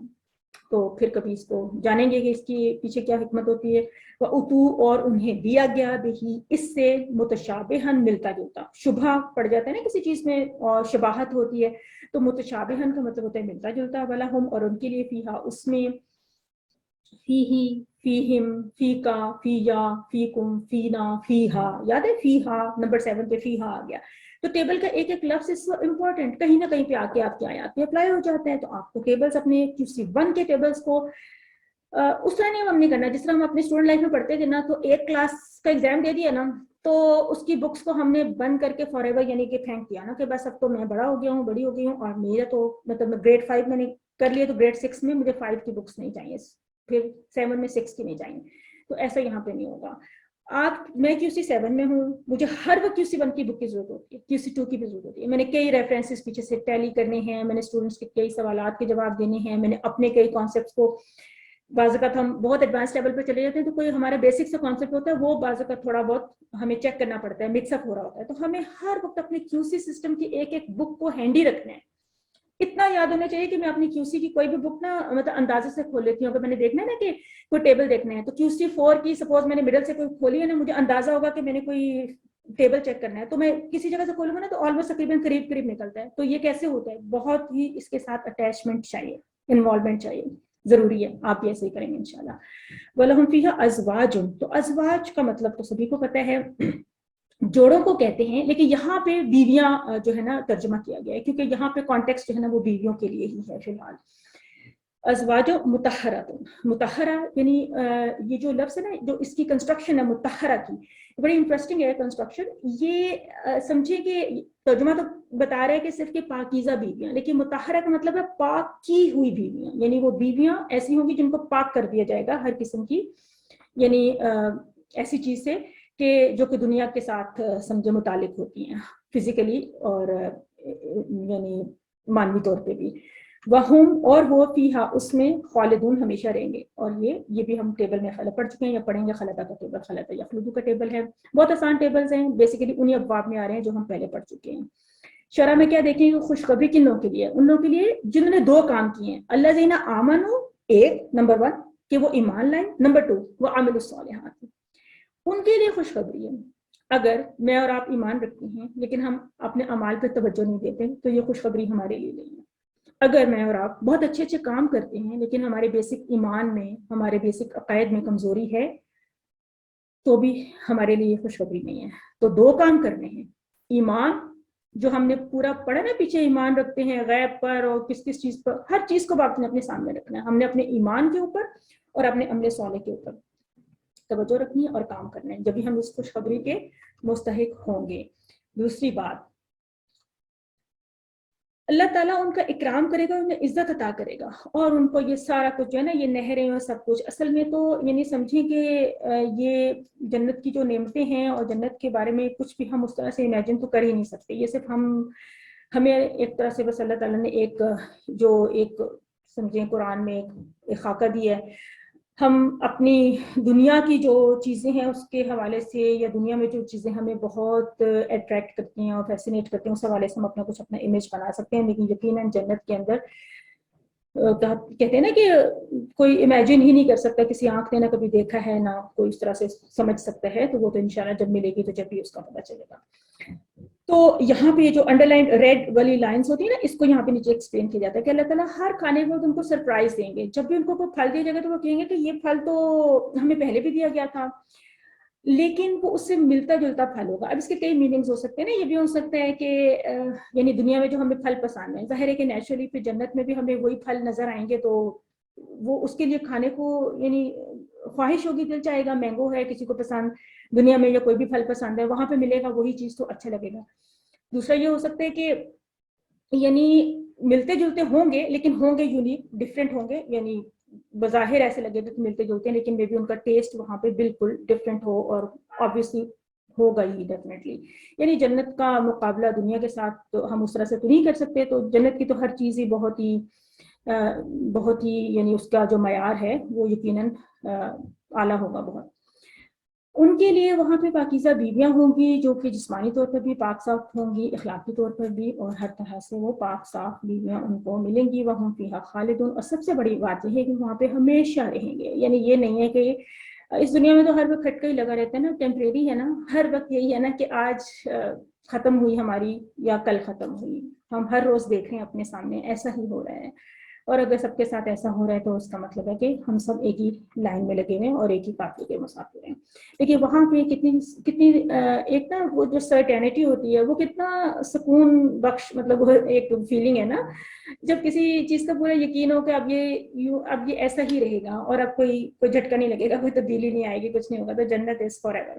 Speaker 1: تو پھر کبھی اس کو جانیں گے کہ اس کی پیچھے کیا حکمت ہوتی ہے۔ وہ اتو، اور انہیں دیا گیا، بہی اس سے، متشابہن ملتا جلتا، شبہ پڑ جاتا ہے نا کسی چیز میں اور شباہت ہوتی ہے، تو متشابہن کا مطلب ہوتا ہے ملتا جلتا۔ ولہم، اور ان کے لیے، فیہا اس میں، فیہی، فیہم، فیکا، فییا، فیکم، فینا، فیہا، یاد ہے فیہا نمبر 7 پہ فیہا آ گیا۔ تو ٹیبل کا ایک ایک لفظ اس وقت امپورٹنٹ کہیں نہ کہیں پہ آ کے آپ کے آیات پہ اپلائی ہو جاتا ہے، تو آپ کو ٹیبلز اپنے QC1 کے ٹیبلز کو اس طرح نہیں ہم نہیں کرنا جس طرح ہم اپنے اسٹوڈنٹ لائف میں پڑھتے تھے نا، تو ایک کلاس کا ایگزام دے دیا نا تو اس کی بکس کو ہم نے بند کر کے فار ایور یعنی کہ پھینک دیا نا کہ بس اب تو میں بڑا ہو گیا ہوں, بڑی ہو گئی ہوں, اور میرا تو مطلب گریڈ 5 میں نے کر لیا تو گریڈ 6 میں مجھے 5 کی بکس نہیں چاہیے, پھر 7 میں 6 کی نہیں چاہیے. تو ایسا یہاں پہ نہیں ہوگا. میں QC 7 میں ہوں, مجھے ہر وقت QC 1 کی بک کی ضرورت ہوتی ہے, QC 2 کی بھی ضرورت ہوتی ہے. میں نے کئی ریفرنسز پیچھے سے ٹیلی کرنے ہیں, میں نے اسٹوڈنٹس کے کئی سوالات کے جواب دینے ہیں, میں نے اپنے کئی کانسیپٹس کو, بعض اوقات ہم بہت ایڈوانس لیول پہ چلے جاتے ہیں تو کوئی ہمارا بیسک سے کانسیپٹ ہوتا ہے وہ بعض اوقات تھوڑا بہت ہمیں چیک کرنا پڑتا ہے, مکس اپ ہو رہا ہوتا ہے. تو ہمیں ہر وقت اپنے QC سسٹم کی ایک ایک بک کو ہینڈی رکھنا ہے. اتنا یاد ہونا چاہیے کہ میں اپنی QC کی کوئی بھی بک نا مطلب اندازے سے کھول لیتی ہوں. اگر میں نے دیکھنا ہے نا کہ کوئی ٹیبل دیکھنا ہے تو QC 4 کی سپوز میں نے مڈل سے کوئی کھولی ہے نا, مجھے اندازہ ہوگا کہ میں نے کوئی ٹیبل چیک کرنا ہے, تو میں کسی جگہ سے کھولوں گا نا تو آلموسٹ تقریباً قریب نکلتا ہے. تو یہ کیسے ہوتا ہے, بہت ہی اس کے ساتھ اٹیچمنٹ چاہیے, انوالومنٹ چاہیے, ضروری ہے. آپ بھی ایسے ہی کریں گے انشاءاللہ. وَلَهُمْ فِيهَا أَزْوَاجٌ, تو ازواج کا مطلب تو سبھی کو پتہ ہے, جوڑوں کو کہتے ہیں, لیکن یہاں پہ بیویاں جو ہے نا ترجمہ کیا گیا ہے کیونکہ یہاں پہ کانٹیکسٹ جو ہے نا وہ بیویوں کے لیے ہی ہے فی الحال. ازواج مطہرۃ, مطہرہ یعنی یہ جو لفظ ہے نا, جو اس کی کنسٹرکشن ہے مطہرہ کی, بڑی انٹرسٹنگ ہے کنسٹرکشن. یہ سمجھے کہ ترجمہ تو بتا رہے ہیں کہ صرف کہ پاکیزہ بیویاں, لیکن مطہرہ کا مطلب ہے پاک کی ہوئی بیویاں, یعنی وہ بیویاں ایسی ہوں گی جن کو پاک کر دیا جائے گا ہر قسم کی یعنی ایسی چیز سے کہ جو کہ دنیا کے ساتھ سمجھے متعلق ہوتی ہیں فزیکلی اور یعنی مانوی طور پہ بھی. وہم, اور وہ فیہا, اس میں خالدون, ہمیشہ رہیں گے. اور یہ بھی ہم ٹیبل میں پڑھ چکے ہیں یا پڑھیں گے. خلطہ کا ٹیبل, خلطہ یخلدو کا ٹیبل ہے, بہت آسان ٹیبلز ہیں, بیسیکلی انہی ابواب میں آ رہے ہیں جو ہم پہلے پڑھ چکے ہیں. شرح میں کیا دیکھیں گے, خوشخبری کن لوگوں کے لیے, ان لوگوں کے لیے جنہوں نے 2 کام کیے ہیں. الذین آمنوا, ایک نمبر 1 کہ وہ ایمان لائیں, نمبر 2 وہ عملوا الصالحات, ان کے لیے خوشخبری ہے. اگر میں اور آپ ایمان رکھتے ہیں لیکن ہم اپنے اعمال پہ توجہ نہیں دیتے تو یہ خوشخبری ہمارے لیے نہیں ہے. اگر میں اور آپ بہت اچھے کام کرتے ہیں لیکن ہمارے بیسک ایمان میں, ہمارے بیسک عقائد میں کمزوری ہے تو بھی ہمارے لیے یہ خوشخبری نہیں ہے. تو 2 کام کرنے ہیں, ایمان جو ہم نے پورا پڑھا نا پیچھے, ایمان رکھتے ہیں غیب پر اور کس چیز پر, ہر چیز کو آپ نے اپنے سامنے رکھنا ہے. ہم نے اپنے ایمان کے اوپر اور اپنے عمل صالح کے اوپر توجہ رکھنی ہے اور کام کرنا ہے, جبھی ہم اس خوشخبری کے مستحق ہوں گے. دوسری بات, اللہ تعالیٰ ان کا اکرام کرے گا, انہیں عزت عطا کرے گا, اور ان کو یہ سارا کچھ جو ہے نا, یہ نہریں اور سب کچھ, اصل میں تو یعنی سمجھیں کہ یہ جنت کی جو نعمتیں ہیں اور جنت کے بارے میں کچھ بھی ہم اس طرح سے امیجن تو کر ہی نہیں سکتے. یہ صرف ہمیں ایک طرح سے بس اللہ تعالیٰ نے ایک سمجھیں قرآن میں ایک خاکہ دی ہے. ہم اپنی دنیا کی جو چیزیں ہیں اس کے حوالے سے, یا دنیا میں جو چیزیں ہمیں بہت اٹریکٹ کرتی ہیں اور فیسینیٹ کرتی ہیں, اس حوالے سے ہم کچھ اپنا امیج بنا سکتے ہیں. لیکن یقیناً جنت کے اندر کہتے ہیں نا کہ کوئی امیجن ہی نہیں کر سکتا, کسی آنکھ نے نہ کبھی دیکھا ہے نہ کوئی اس طرح سے سمجھ سکتا ہے. تو وہ تو انشاءاللہ جب ملے گی تو جب بھی اس کا پتہ چلے گا. تو یہاں پہ جو انڈر لائن ریڈ والی لائنس ہوتی ہیں نا, اس کو یہاں پہ نیچے ایکسپلین کیا جاتا ہے کہ اللہ تعالیٰ ہر کھانے میں ان کو سرپرائز دیں گے. جب بھی ان کو کوئی پھل دیا جائے گا تو وہ کہیں گے کہ یہ پھل تو ہمیں پہلے بھی دیا گیا تھا, لیکن وہ اس سے ملتا جلتا پھل ہوگا. اب اس کے کئی میننگز ہو سکتے ہیں نا, یہ بھی ہو سکتا ہے کہ یعنی دنیا میں جو ہمیں پھل پسند ہیں, ظاہر ہے کہ نیچرلی پھر جنت میں بھی ہمیں وہی پھل نظر آئیں گے, تو وہ اس کے لیے کھانے کو یعنی خواہش ہوگی, دل چاہے گا. مینگو ہے کسی کو پسند دنیا میں, یا کوئی بھی پھل پسند ہے, وہاں پہ ملے گا وہی چیز تو اچھا لگے گا. دوسرا یہ ہو سکتا ہے کہ یعنی ملتے جلتے ہوں گے لیکن ہوں گے یونیک, ڈفرینٹ ہوں گے, یعنی بظاہر ایسے لگے گا کہ ملتے جلتے ہیں لیکن میں بھی ان کا ٹیسٹ وہاں پہ بالکل ڈفرینٹ ہو, اور آبویسلی ہوگا ہی ڈیفینیٹلی. یعنی جنت کا مقابلہ دنیا کے ساتھ تو ہم اس طرح سے تو نہیں کر سکتے. تو جنت کی تو ہر چیز ہی بہت ہی یعنی اس کا جو معیار ہے وہ یقیناً اعلیٰ ہوگا بہت. ان کے لیے وہاں پہ پاکیزہ بیویاں ہوں گی جو کہ جسمانی طور پر بھی پاک صاف ہوں گی, اخلاقی طور پر بھی, اور ہر طرح سے وہ پاک صاف بیویاں ان کو ملیں گی. وہم فیہا خالدون, اور سب سے بڑی بات یہ ہے کہ وہاں پہ ہمیشہ رہیں گے. یعنی یہ نہیں ہے کہ اس دنیا میں تو ہر وقت کھٹکا ہی لگا رہتا ہے نا, ٹیمپریری ہے نا, ہر وقت یہی ہے نا کہ آج ختم ہوئی ہماری یا کل ختم ہوئی. ہم ہر روز دیکھ رہے ہیں اپنے سامنے ایسا ہی ہو رہا ہے, اور اگر سب کے ساتھ ایسا ہو رہا ہے تو اس کا مطلب ہے کہ ہم سب ایک ہی لائن میں لگے ہوئے ہیں اور ایک ہی قافلے کے مسافر ہیں. لیکن وہاں پہ کتنی ایک نا وہ جو سرٹینٹی ہوتی ہے وہ کتنا سکون بخش مطلب ایک فیلنگ ہے نا, جب کسی چیز کا پورا یقین ہو کہ اب یہ ایسا ہی رہے گا اور اب کوئی جھٹکا نہیں لگے گا, کوئی تبدیلی نہیں آئے گی, کچھ نہیں ہوگا. تو جنت از فار ایور.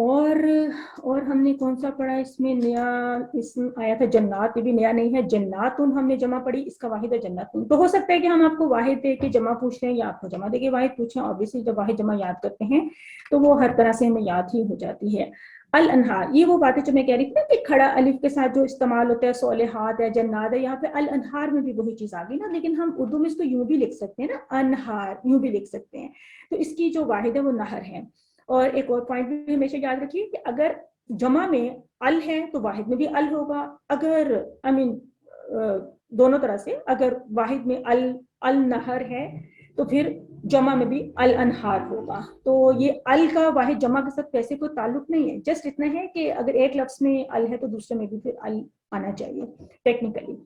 Speaker 1: اور ہم نے کون سا پڑھا اس میں نیا اسم آیا تھا جنات، یہ بھی نیا نہیں ہے. جناتن ہم نے جمع پڑھی، اس کا واحد ہے جناتن. تو ہو سکتا ہے کہ ہم آپ کو واحد دے کے جمع پوچھ رہے ہیں یا آپ کو جمع دے کے واحد پوچھیں. obviously جب واحد جمع یاد کرتے ہیں تو وہ ہر طرح سے ہمیں یاد ہی ہو جاتی ہے. الانہار، یہ وہ باتیں جو میں کہہ رہی تھی نا کہ کھڑا الف کے ساتھ جو استعمال ہوتا ہے، صالحات ہے، جنات ہے، یہاں پہ الانہار میں بھی وہی چیز آ گئی نا. لیکن ہم اردو میں اس کو یوں بھی لکھ سکتے ہیں نا، انہار یوں بھی لکھ سکتے ہیں. تو اس کی جو واحد ہے وہ نہر ہے. اور ایک اور پوائنٹ بھی ہمیشہ یاد رکھیے کہ اگر جمع میں ال ہے تو واحد میں بھی ال ہوگا. اگر دونوں طرح سے، اگر واحد میں النہر ہے تو پھر جمع میں بھی الانہار ہوگا. تو یہ ال کا واحد جمع کے ساتھ ویسے کوئی تعلق نہیں ہے، جسٹ اتنا ہے کہ اگر ایک لفظ میں ال ہے تو دوسرے میں بھی پھر ال آنا چاہیے ٹیکنیکلی.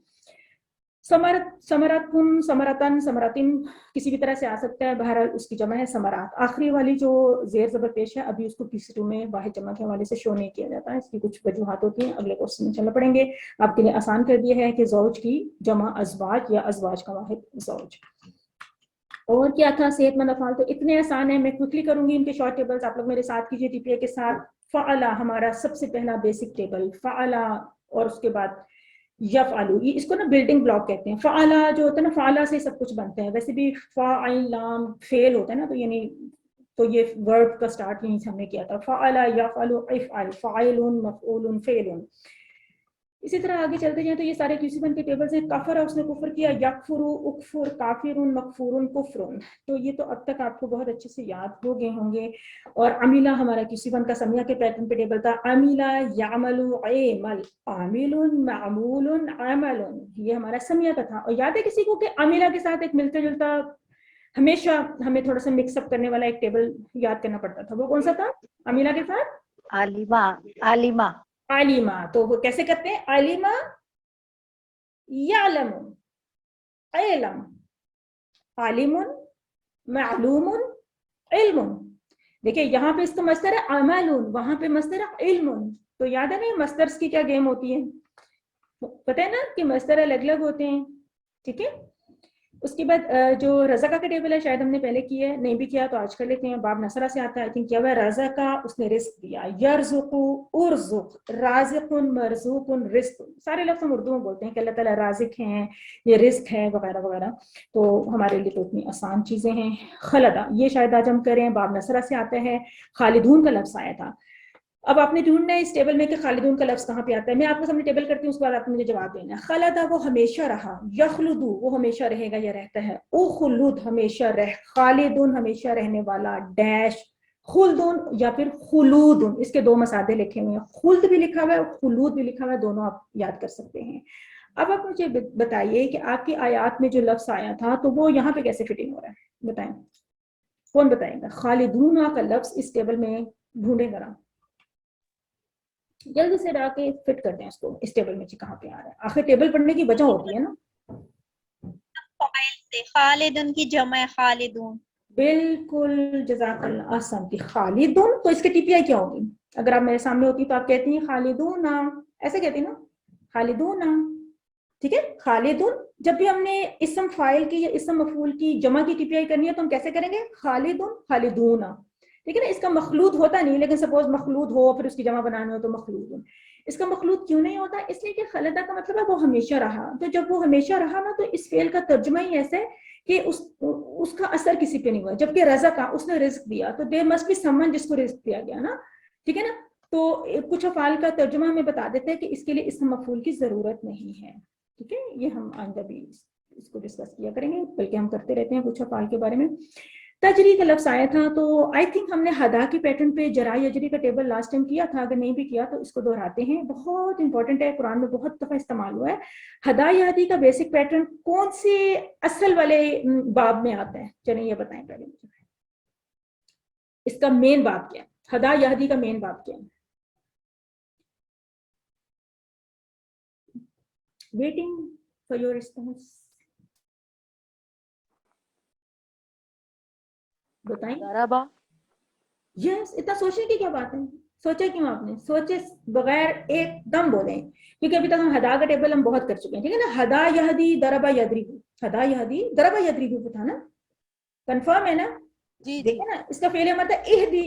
Speaker 1: ثمراتن، ثمراتن، ثمراتن کسی بھی طرح سے آ سکتا ہے، بہرحال اس کی جمع ہے ثمرات. آخری والی جو زیر زبر پیش ہے ابھی اس کو PC2 میں واحد جمع کے حوالے سے شو نہیں کیا جاتا ہے، اس کی کچھ وجوہات ہوتی ہیں، اگلے کورس میں چلنا پڑیں گے. آپ کے لیے آسان کر دیا ہے کہ زوج کی جمع ازواج یا ازواج کا واحد زوج. اور کیا تھا صحت مند افعال، تو اتنے آسان ہیں، میں کوئکلی کروں گی ان کے شارٹ ٹیبلز، آپ لوگ میرے ساتھ کیجیے TPA کے ساتھ. فعلا ہمارا سب سے پہلا بیسک ٹیبل، فعلا، اور اس کے بعد یفعلو، یہ اس کو نا بلڈنگ بلاک کہتے ہیں. فعلا جو ہوتا ہے نا، فعلا سے سب کچھ بنتا ہے. ویسے بھی فاعل لام فعل ہوتا ہے نا، تو یعنی تو یہ ورب کا سٹارٹ یہیں سے ہم نے کیا تھا. فعلا یفعلو افعل، فاعل مفعول فعل. اسی طرح آگے چلتے جائیں تو یہ سارے QC1 کے ٹیبلز ہیں. کفر اس نے کفر کیا، یکفرو اکفر، کافر مکفور کفر. تو یہ تو اب تک آپ کو بہت اچھے سے یاد ہو گئے ہوں گے. اور عمیلہ ہمارا QC1 کا سمیہ کے پیٹرن پہ ٹیبل تھا. عمیلہ یعملو عمل، عامل معمول عمل، یہ ہمارا سمیہ کا تھا. اور یاد ہے کسی کو کہ عمیلہ کے ساتھ ایک ملتا جلتا ہمیشہ ہمیں تھوڑا سا مکس اپ کرنے والا ایک ٹیبل یاد کرنا پڑتا تھا، وہ کون سا تھا عمیلہ کے ساتھ؟
Speaker 3: عالمہ، عالمہ.
Speaker 1: عالمہ. تو وہ کیسے کرتے ہیں؟ عالمہ یعلم، علم، عالم معلوم علم. دیکھیں یہاں پہ اس کا مصدر ہے عمل، وہاں پہ مصدر ہے علم. تو یاد ہے نا مصدرز کی کیا گیم ہوتی ہے، پتہ ہے نا کہ مصدر الگ الگ ہوتے ہیں. ٹھیک ہے. اس کے بعد جو رزقہ کا ٹیبل ہے شاید ہم نے پہلے کیا ہے، نہیں بھی کیا تو آج کر لیتے ہیں. باب نصرہ سے آتا ہے، لیکن کیا ہوا ہے، رزقہ اس نے رزق دیا، یرزق ارزق، رازق مرزوق رزق. سارے لفظ ہم اردو میں بولتے ہیں کہ اللہ تعالیٰ رازق ہیں، یہ رزق ہے وغیرہ وغیرہ. تو ہمارے لیے تو اتنی آسان چیزیں ہیں. خلدہ یہ شاید آج ہم کریں، باب نصرہ سے آتا ہے. خالدون کا لفظ آیا تھا. اب آپ نے ڈھونڈنا ہے اس ٹیبل میں کہ خالدون کا لفظ کہاں پہ آتا ہے. میں آپ کو سامنے ٹیبل کرتی ہوں، اس کے بعد آپ نے مجھے جواب دینا ہے. خلدہ وہ ہمیشہ رہا، یخلدو وہ ہمیشہ رہے گا یا رہتا ہے، اخلد ہمیشہ رہ، خالدون ہمیشہ رہنے والا، ڈیش خلدون یا پھر خلود. اس کے دو مسادے لکھے ہوئے ہیں، خلد بھی لکھا ہوا ہے اور خلود بھی لکھا ہوا ہے، دونوں آپ یاد کر سکتے ہیں. اب آپ مجھے بتائیے کہ آپ کی آیات میں جو لفظ آیا تھا تو وہ یہاں پہ کیسے فٹنگ ہو رہا ہے، بتائیں کون بتائے گا؟ خالدون کا لفظ اس ٹیبل میں ڈھونڈے ذرا، جلدی سے لا کے فٹ کر دیں اس کو اس ٹیبل میں کہاں پہ آ رہا ہے. آخر ٹیبل پڑھنے کی وجہ ہوتی ہے نا.
Speaker 4: فاعل سے خالدن کی جمع خالدون.
Speaker 1: بالکل جزاک اللہ، آسان تھی. خالدون تو اس کے TPI کیا ہوگی؟ اگر آپ میرے سامنے ہوتی تو آپ کہتی ہیں خالدون، ایسے کہتی نا خالدون. ٹھیک ہے. خالدون جب بھی ہم نے اسم فاعل کی یا اسم مفعول کی جمع کی TPI کرنی ہے تو ہم کیسے کریں گے؟ خالدون خالدون. ٹھیک ہے نا. اس کا مخلوط ہوتا نہیں، لیکن سپوز مخلوط ہو پھر اس کی جمع بنانا ہو تو مخلوط. اس کا مخلوط کیوں نہیں ہوتا؟ اس لیے کہ خلدہ کا مطلب ہے وہ ہمیشہ رہا. تو جب وہ ہمیشہ رہا نا تو اس فعل کا ترجمہ ہی ایسا ہے کہ اس کا اثر کسی پہ نہیں ہوا. جبکہ رزق کا اس نے رزق دیا تو دیر مسٹ بی سمون جس کو رزق دیا گیا نا. ٹھیک ہے نا. تو کچھ افعال کا ترجمہ ہمیں بتا دیتے ہیں کہ اس کے لیے اسم مفعول کی ضرورت نہیں ہے. ٹھیک ہے. یہ ہم آئندہ بھی اس کو ڈسکس کیا کریں گے، بلکہ ہم کرتے رہتے ہیں کچھ افعال کے بارے میں. تجری کا لفظ آیا تھا تو آئی تھنک ہم نے ہدا کی پیٹرن پہ جرا یجری کا ٹیبل لاسٹ ٹائم کیا تھا. اگر نہیں بھی کیا تو اس کو دہراتے ہیں، بہت امپورٹنٹ ہے، قرآن میں بہت دفعہ استعمال ہوا ہے. ہدا یہدی کا بیسک پیٹرن کون سے اصل والے باب میں آتا ہے؟ چلیں یہ بتائیں پہلے مجھے، اس کا مین باب کیا ہے؟ ہدا یہدی کا مین باب کیا ہے؟ Waiting for your response. بتائیں.
Speaker 5: ضربہ.
Speaker 1: یس. اتنا سوچنے کی کیا بات ہے؟ سوچے کیوں آپ نے؟ سوچے بغیر ایک دم بولیں، کیونکہ ابھی تک ہم ہدا کا ٹیبل ہم بہت کر چکے ہیں. ٹھیک ہے نا. ہدا یہدی ضربہ یضرب، ہدا یہدی ضربہ یضرب تھا نا، کنفرم ہے نا؟
Speaker 5: جی
Speaker 1: دیکھیں نا اس کا فعل امر تھا اہدی.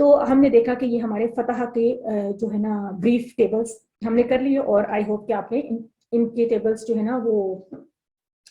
Speaker 1: تو ہم نے دیکھا کہ یہ ہمارے فتح کے جو ہے نا بریف ٹیبلز ہم نے کر لیے, اور آئی ہوپ کہ آپ نے ان کے ٹیبلز جو ہے نا وہ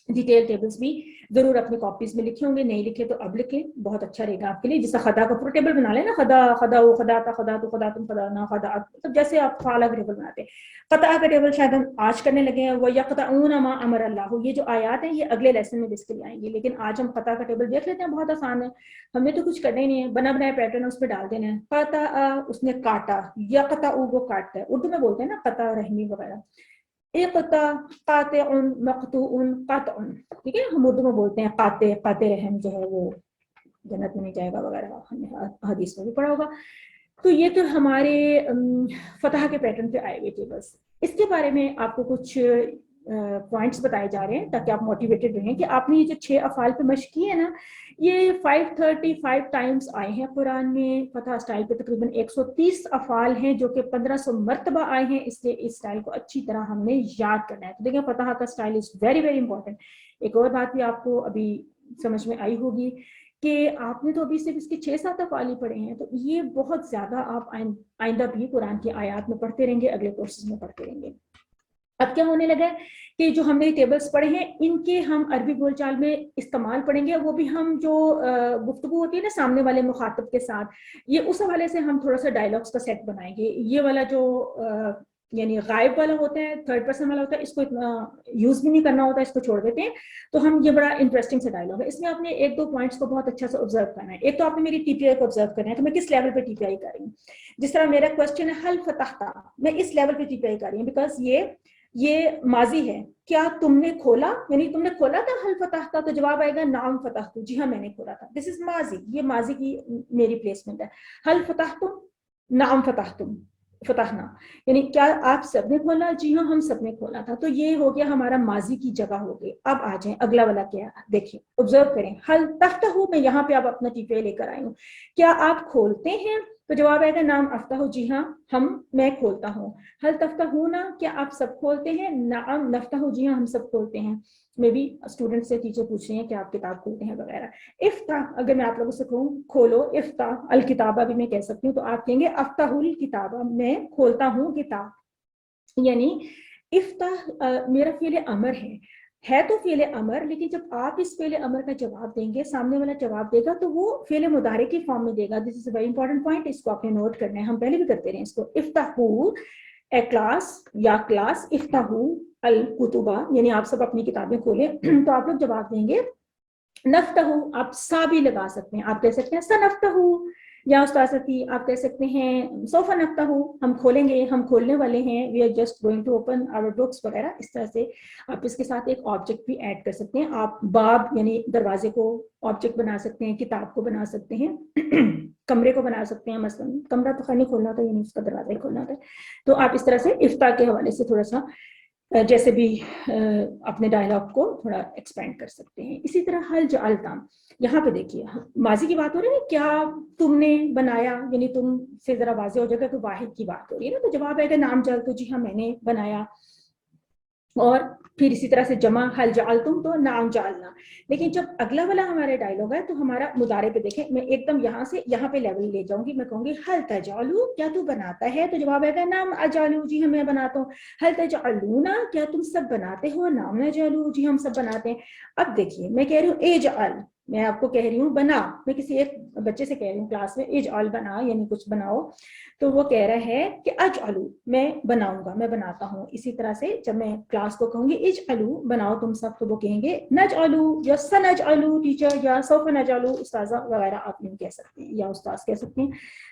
Speaker 1: ڈیٹیل ٹیبلز بھی ضرور اپنی کاپیز میں لکھے ہوں گے, نہیں لکھے تو اب لکھیں, بہت اچھا رہے گا آپ کے لیے. جیسا خدا کا پورا ٹیبل بنا لیں نا, خدا خدا او خدا تا خدا تو خدا تم خدا نا خدا, مطلب جیسے آپ فعلا کا ٹیبل بناتے ہیں. قطع کا ٹیبل شاید ہم آج کرنے لگے ہیں, وہ یقطعون ما امر اللہ, یہ جو آیات ہیں یہ اگلے لیسن میں جس کے لیے آئیں گے, لیکن آج ہم قطع کا ٹیبل دیکھ لیتے ہیں, بہت آسان ہے, ہمیں تو کچھ کرنا ہی نہیں ہے, بنا بنایا پیٹرن اس پہ ڈال دینا ہے. قطع اس نے کاٹا, یقطع وہ کاٹتا ہے, اردو میں بولتے ہیں نا قطع رحمی وغیرہ. اقطع قاطع مقطوع قطع, ٹھیک ہے, ہم اردو میں بولتے ہیں قاطع, قاطع رحم جو ہے وہ جنت میں نہیں جائے گا وغیرہ, ہم نے حدیث میں بھی پڑھا ہوگا. تو یہ تو ہمارے فتح کے پیٹرن پہ آئے ہوئے ٹیبلس. اس کے بارے میں آپ کو کچھ پوائنٹس بتائے جا رہے ہیں تاکہ آپ موٹیویٹڈ رہیں کہ آپ نے یہ جو 6 افعال پہ مشق کی ہے نا, یہ 535 ٹائمز آئے ہیں قرآن میں. فتح اسٹائل پہ تقریباً 130 افعال ہیں جو کہ 1500 مرتبہ آئے ہیں, اس لیے اس اسٹائل کو اچھی طرح ہم نے یاد کرنا ہے. تو دیکھیں فتح کا style is very very important. ایک اور بات بھی آپ کو ابھی سمجھ میں آئی ہوگی کہ آپ نے تو ابھی صرف اس کے 6-7 افعال ہی پڑھے ہیں, تو یہ بہت زیادہ آپ آئندہ بھی قرآن کی آیات میں پڑھتے رہیں گے, اگلے کورسز میں پڑھتے رہیں گے. اب کیا ہونے لگا ہے کہ جو ہم نے ٹیبلز پڑھے ہیں ان کے ہم عربی بول چال میں استعمال پڑھیں گے, وہ بھی ہم جو گفتگو ہوتی ہے نا سامنے والے مخاطب کے ساتھ, یہ اس حوالے سے ہم تھوڑا سا ڈائلاگس کا سیٹ بنائیں گے. یہ والا جو یعنی غائب والا ہوتا ہے, تھرڈ پرسن والا ہوتا ہے, اس کو اتنا یوز بھی نہیں کرنا ہوتا, اس کو چھوڑ دیتے ہیں. تو ہم یہ بڑا انٹرسٹنگ سے ڈائلاگ ہے, اس میں آپ نے 1-2 پوائنٹس کو بہت اچھا سے آبزرو کرنا ہے. ایک تو آپ نے میری ٹی پی آئی کو آبزرو کرنا ہے کہ میں کس لیول پہ ٹی پی آئی کر رہی ہوں. جس طرح میرا کوشچن ہے حل فتحتا, میں اس لیول پہ ٹی پی آئی کر رہی ہوں بیکاز یہ ماضی ہے. کیا تم نے کھولا, یعنی تم نے کھولا تھا حل فتحتا, تو جواب آئے گا نعم فتحت, جی ہاں میں نے کھولا تھا. دس از ماضی, یہ ماضی کی میری پلیسمنٹ ہے. حل فتحتم, نعم فتحتم, فتحنا, یعنی کیا آپ سب نے کھولا, جی ہاں ہم سب نے کھولا تھا. تو یہ ہو گیا ہمارا ماضی کی جگہ ہو گئی. اب آ جائیں اگلا والا کیا, دیکھیں آبزرو کریں. حل تفتح, میں یہاں پہ آپ اپنا ٹی پی آئی لے کر آئی ہوں. کیا آپ کھولتے ہیں, تو جواب آئے گا نعم افتح, جی ہاں میں کھولتا ہوں. حل تفتحون, کیا آپ سب کھولتے ہیں, نعم نفتح, جی ہاں ہم سب کھولتے ہیں. میں بھی اسٹوڈنٹ سے ٹیچر پوچھ رہی ہیں کہ آپ کتاب کھولتے ہیں وغیرہ. افتح, اگر میں آپ لوگوں سے کہوں کھولو, افتح الکتابہ بھی میں کہہ سکتی ہوں, تو آپ کہیں گے افتح الکتابہ, میں کھولتا ہوں کتاب. یعنی افتح میرا فعل امر ہے تو فعل امر, لیکن جب آپ اس فعل امر کا جواب دیں گے, سامنے والا جواب دے گا تو وہ فعل مضارع کی فارم میں دے گا. دس از اے ویری امپورٹنٹ پوائنٹ, اس کو آپ نے نوٹ کرنا ہے, ہم پہلے بھی کرتے رہے اس کو. افتحوا اے کلاس یا کلاس, افتحوا الکتبہ, یعنی آپ سب اپنی کتابیں کھولیں. تو آپ لوگ جواب دیں گے نفتحو, آپ سا بھی لگا سکتے ہیں, آپ کہہ سکتے ہیں سنفتحو, یا استاذتی آپ کہہ سکتے ہیں سوف نفتحو, ہم کھولیں گے, ہم کھولنے والے ہیں, we are just going to open our books وغیرہ. اس طرح سے آپ اس کے ساتھ ایک آبجیکٹ بھی ایڈ کر سکتے ہیں. آپ باب یعنی دروازے کو آبجیکٹ بنا سکتے ہیں, کتاب کو بنا سکتے ہیں, کمرے کو بنا سکتے ہیں. مثلا کمرہ تو خالی کھولنا تھا, یعنی اس کا دروازہ ہی کھولنا تھا. تو آپ اس طرح سے افتح کے حوالے سے تھوڑا سا جیسے بھی اپنے ڈائلاگ کو تھوڑا ایکسپینڈ کر سکتے ہیں. اسی طرح حل جعلتا, یہاں پہ دیکھیے ماضی کی بات ہو رہی ہے, کیا تم نے بنایا, یعنی تم سے ذرا واضح ہو جائے گا کہ واحد کی بات ہو رہی ہے نا, تو جواب آئے گا نام جعلتو, جی ہاں میں نے بنایا. اور پھر اسی طرح سے جمع حل جعلتم, تو نام جعلنا. لیکن جب اگلا والا ہمارا ڈائلاگ ہے تو ہمارا مضارع پہ دیکھیں, میں ایک دم یہاں سے یہاں پہ لیول لے جاؤں گی. میں کہوں گی حل تجعلو, کیا تو بناتا ہے, تو جواب آئے گا نام اجعلو, جی ہاں میں بناتا ہوں. حل تجعلون, کیا تم سب بناتے ہو, نام نجعلو, جی ہم سب بناتے ہیں. اب دیکھیے میں کہہ رہی ہوں اجعل, میں آپ کو کہہ رہی ہوں بنا, میں کسی ایک بچے سے کہہ رہی ہوں کلاس میں اجعل بنا, یعنی کچھ بناؤ. تو وہ کہہ رہا ہے کہ اجعلو, میں بناؤں گا, میں بناتا ہوں. اسی طرح سے جب میں کلاس کو کہوں گی اجعلو, بناؤ تم سب, تو وہ کہیں گے نجعلو یا سنجعلو ٹیچر, یا سوف نجعلو استاذہ وغیرہ آپ یوں کہہ سکتے ہیں, یا استاذ کہہ سکتے ہیں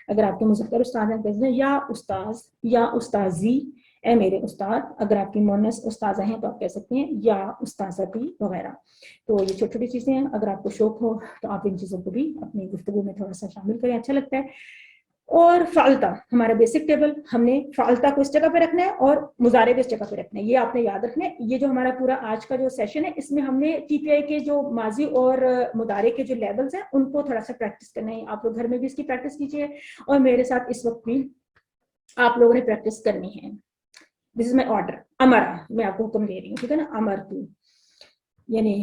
Speaker 1: اگر آپ کے مذکر استاد ہیں, یا استاذ یا استاذی, اے میرے استاد. اگر آپ کی مونس استاذہ ہیں تو آپ کہہ سکتے ہیں یا استاذتی وغیرہ. تو یہ چھوٹی چھوٹی چیزیں ہیں, اگر آپ کو شوق ہو تو آپ ان چیزوں کو بھی اپنی گفتگو میں تھوڑا سا شامل کریں, اچھا لگتا ہے. اور فعلتا, ہمارا بیسک ٹیبل, ہم نے فعلتا کو اس جگہ پہ رکھنا ہے اور مضارع کو اس جگہ پہ رکھنا ہے. یہ آپ نے یاد رکھنا ہے. یہ جو ہمارا پورا آج کا جو سیشن ہے, اس میں ہم نے ٹی پی آئی کے جو ماضی اور مضارع کے جو لیولز ہیں ان کو تھوڑا سا پریکٹس کرنا ہے. آپ لوگ گھر میں بھی اس کی پریکٹس کیجیے, اور میرے ساتھ اس وقت بھی آپ لوگوں نے پریکٹس کرنی ہے. دس از مائی آرڈر. امرا, میں آپ کو حکم دے رہی ہوں, ٹھیک ہے نا. امر تو یعنی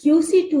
Speaker 1: QC2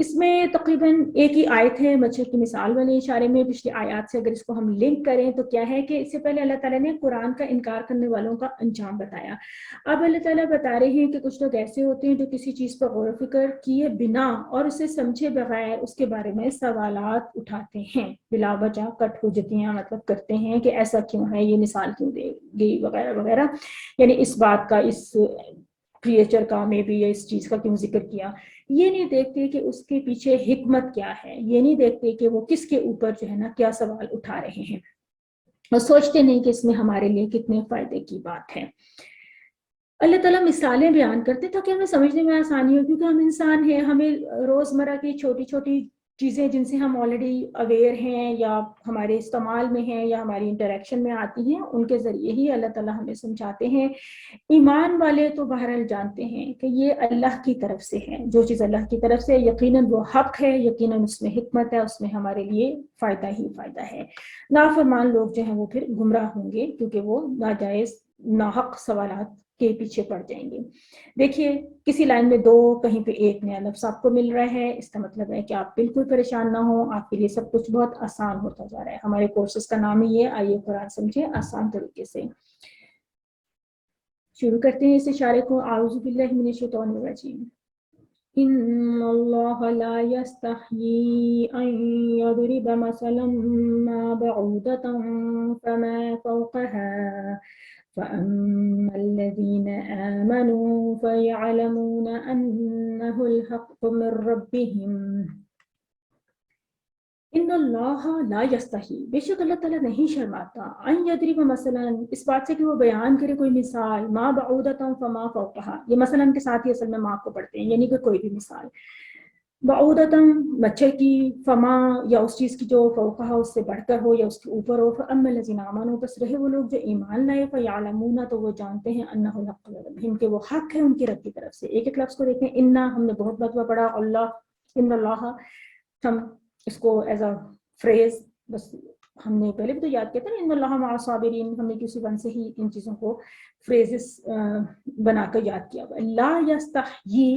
Speaker 1: اس میں تقریباً ایک ہی آیت ہے مچھر کی مثال والے اشارے میں پچھلی آیات سے. اگر اس کو ہم لنک کریں تو کیا ہے کہ اس سے پہلے اللہ تعالیٰ نے قرآن کا انکار کرنے والوں کا انجام بتایا. اب اللہ تعالیٰ بتا رہے ہیں کہ کچھ لوگ ایسے ہوتے ہیں جو کسی چیز پر غور و فکر کیے بنا اور اسے سمجھے بغیر اس کے بارے میں سوالات اٹھاتے ہیں, بلا وجہ کٹ حجتیاں مطلب کرتے ہیں کہ ایسا کیوں ہے, یہ مثال کیوں دے گئی وغیرہ وغیرہ. یعنی اس بات کا, اس کریچر کا میں بھی اس چیز کا کیوں ذکر کیا. یہ نہیں دیکھتے کہ اس کے پیچھے حکمت کیا ہے, یہ نہیں دیکھتے کہ وہ کس کے اوپر جو ہے نا کیا سوال اٹھا رہے ہیں, اور سوچتے نہیں کہ اس میں ہمارے لیے کتنے فائدے کی بات ہے. اللہ تعالیٰ مثالیں بیان کرتے تاکہ ہمیں سمجھنے میں آسانی ہو, کیونکہ ہم انسان ہیں, ہمیں روزمرہ کی چھوٹی چھوٹی چیزیں جن سے ہم آلریڈی اویئر ہیں یا ہمارے استعمال میں ہیں یا ہماری انٹریکشن میں آتی ہیں, ان کے ذریعے ہی اللہ تعالیٰ ہمیں سمجھاتے ہیں. ایمان والے تو بہرحال جانتے ہیں کہ یہ اللہ کی طرف سے ہے, جو چیز اللہ کی طرف سے یقیناً وہ حق ہے, یقیناً اس میں حکمت ہے, اس میں ہمارے لیے فائدہ ہی فائدہ ہے. نافرمان لوگ جو ہیں وہ پھر گمراہ ہوں گے کیونکہ وہ ناجائز ناحق سوالات کے پیچھے پڑ جائیں گے. دیکھیے کسی لائن میں 2 کہیں پہ 1 نیا لفظ آپ کو مل رہا ہے, اس کا مطلب ہے کہ آپ بالکل پریشان نہ ہوں, آپ کے لیے سب کچھ بہت آسان ہوتا جا رہا ہے. ہمارے کورسز کا نام ہی ہے آئیے قرآن سمجھے آسان طریقے سے. شروع کرتے ہیں اس اشارے کو. اعوذ باللہ من الشیطان الرجیم. ان اللہ لا یستحیی ان یضرب مثلا ما بعودۃ فما فوقها فأما الذين آمنوا فيعلمون أنه الحق من ربهم. ان اللہ لا یستحی, بے شک اللہ تعالیٰ نہیں شرماتا, ان یضرب مثلا, اس بات سے کہ وہ بیان کرے کوئی مثال, ما بعودۃ فما فوقها, یہ مثلا کے ساتھ ہی اصل میں ما کو پڑھتے ہیں, یعنی کہ کوئی بھی مثال. بعودۃ مچھر کی, فما یا اس چیز کی جو فوقها اس سے بڑھ کر ہو یا اس کے اوپر ہو. فاما الذین آمنوا, بس رہے وہ لوگ جو ایمان لائے, فیعلمون, تو وہ جانتے ہیں, انہ الحق من ربہم, کہ وہ حق ہے ان کی رب کی طرف سے. ایک ایک لفظ کو دیکھیں, انا ہم نے بہت مرتبہ پڑھا, اللہ, ان اللہ, ہم اس کو ایز اے فریز بس ہم نے پہلے بھی تو یاد کیا تھا نا, ان اللہ مع الصابرین, ہم نے کسی ون سے ہی ان چیزوں کو فریزز بنا کر یاد کیا. لا یستحیی,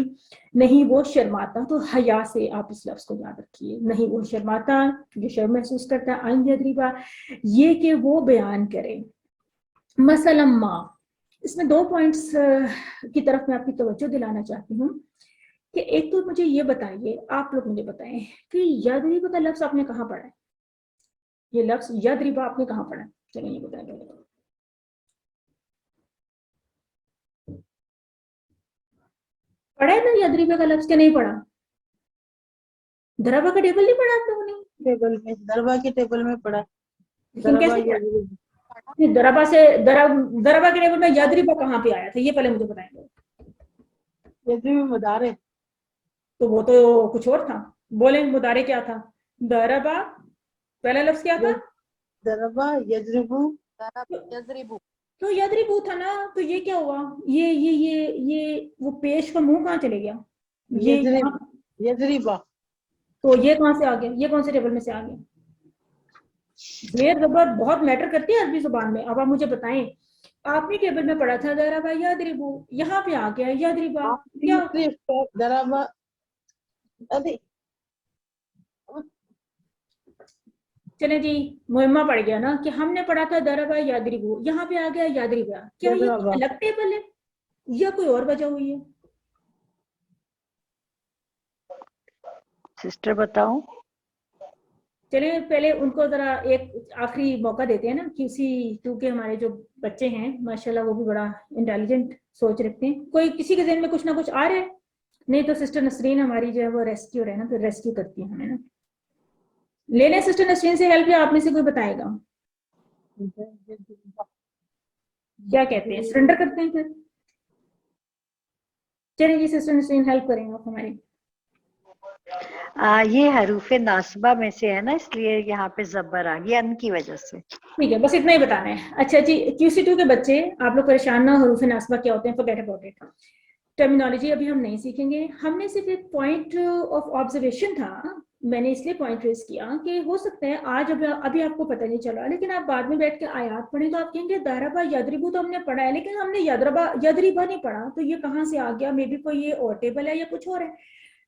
Speaker 1: نہیں وہ شرماتا, تو حیا سے آپ اس لفظ کو یاد رکھیے, نہیں وہ شرماتا, جو شرم محسوس کرتا ہے. ان یضربا, یہ کہ وہ بیان کرے, مثلا ما, اس میں 2 پوائنٹس کی طرف میں آپ کی توجہ دلانا چاہتی ہوں کہ ایک تو مجھے یہ بتائیے, آپ لوگ مجھے بتائیں کہ یضرب کا لفظ آپ نے کہاں پڑھا ہے, یہ لفظ یضرب آپ نے کہاں پڑھا ہے, چلیں یہ بتائیں پہلے. پڑھا ہے نا یضرب کا لفظ, کہ نہیں پڑھا؟ دربا کا ٹیبل نہیں پڑھا آپ لوگوں نے؟
Speaker 6: ٹیبل میں دربا کے ٹیبل میں پڑھا.
Speaker 1: لیکن
Speaker 6: دربا
Speaker 1: کیسے پڑھا؟
Speaker 6: یضرب,
Speaker 1: دربا سے دربا کے ٹیبل میں یضرب کہاں پہ آیا تھا, یہ پہلے مجھے بتائیں گے.
Speaker 6: یضرب مضارع,
Speaker 1: تو وہ تو کچھ اور تھا, بولیں مضارع کیا تھا؟ دربا پہلا لفظ کیا تھا؟
Speaker 6: دربا یضرب,
Speaker 5: یضربو,
Speaker 1: تو یضربو تھا نا, تو یہ کیا ہوا, یہ وہ پیش کا منہ کہاں چلے گیا, یہ
Speaker 6: یضرب, یضربا,
Speaker 1: تو یہ کہاں سے آ گیا, یہ کون سے ٹیبل میں سے آ گیا؟ زیر زبر بہت میٹر کرتی ہے عربی زبان میں. اب آپ مجھے بتائیں, آپ نے ٹیبل میں پڑھا تھا دربا یضربو, یہاں پہ آ گیا یضربا, کیا؟
Speaker 6: دربا,
Speaker 1: چلیں جی, مہمہ پڑ گیا نا کہ ہم نے پڑھا تھا دربا یضربو, یہاں پہ آ گیا یضربا, کیا یہ
Speaker 6: یضربا.
Speaker 1: الگ ٹیبل ہے یا کوئی اور وجہ ہوئی ہے؟
Speaker 3: سسٹر بتاؤں.
Speaker 1: چلیں پہلے ان کو ذرا ایک آخری موقع دیتے ہیں نا, QC2 کے ہمارے جو بچے ہیں ماشاءاللہ وہ بھی بڑا انٹیلیجنٹ سوچ رکھتے ہیں. کوئی کسی کے ذہن میں کچھ نہ کچھ آ رہا ہے؟ نہیں تو سسٹر نسرین ہماری جو ہے وہ ریسکیور ہے نا, تو ریسکیو کرتی ہیں ہمیں نا. لے لیں سسٹر نسرین سے ہیلپ, یا آپ میں سے کوئی بتائے گا کیا کہتے ہیں, سرنڈر کرتے ہیں پھر؟ چلیں جی سسٹر نسرین ہیلپ کریں گے آپ ہماری.
Speaker 3: یہ حروف ناصبہ میں سے ہے نا, اس لیے یہاں پہ زبر آ گیا ان کی وجہ سے.
Speaker 1: ٹھیک ہے, بس اتنا ہی بتانا ہے. اچھا جی, QC2 کے بچے آپ لوگ پریشان نہ, حروف ناصبہ کیا ہوتے ہیں forget about it. ٹرمینالوجی ابھی ہم نہیں سیکھیں گے, ہم نے صرف ایک پوائنٹ آف آبزرویشن تھا, میں نے اس لیے پوائنٹ ریز کیا کہ ہو سکتا ہے آج ابھی آپ کو پتہ نہیں چلا, لیکن آپ بعد میں بیٹھ کے آیات پڑھیں تو آپ کہیں گے دربا یضربو تو ہم نے پڑھا ہے, لیکن ہم نے یضربا نہیں پڑھا, تو یہ کہاں سے آ گیا, مے بی کوئی یہ اور ٹیبل ہے یا کچھ اور ہے.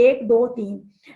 Speaker 1: 1 2 3,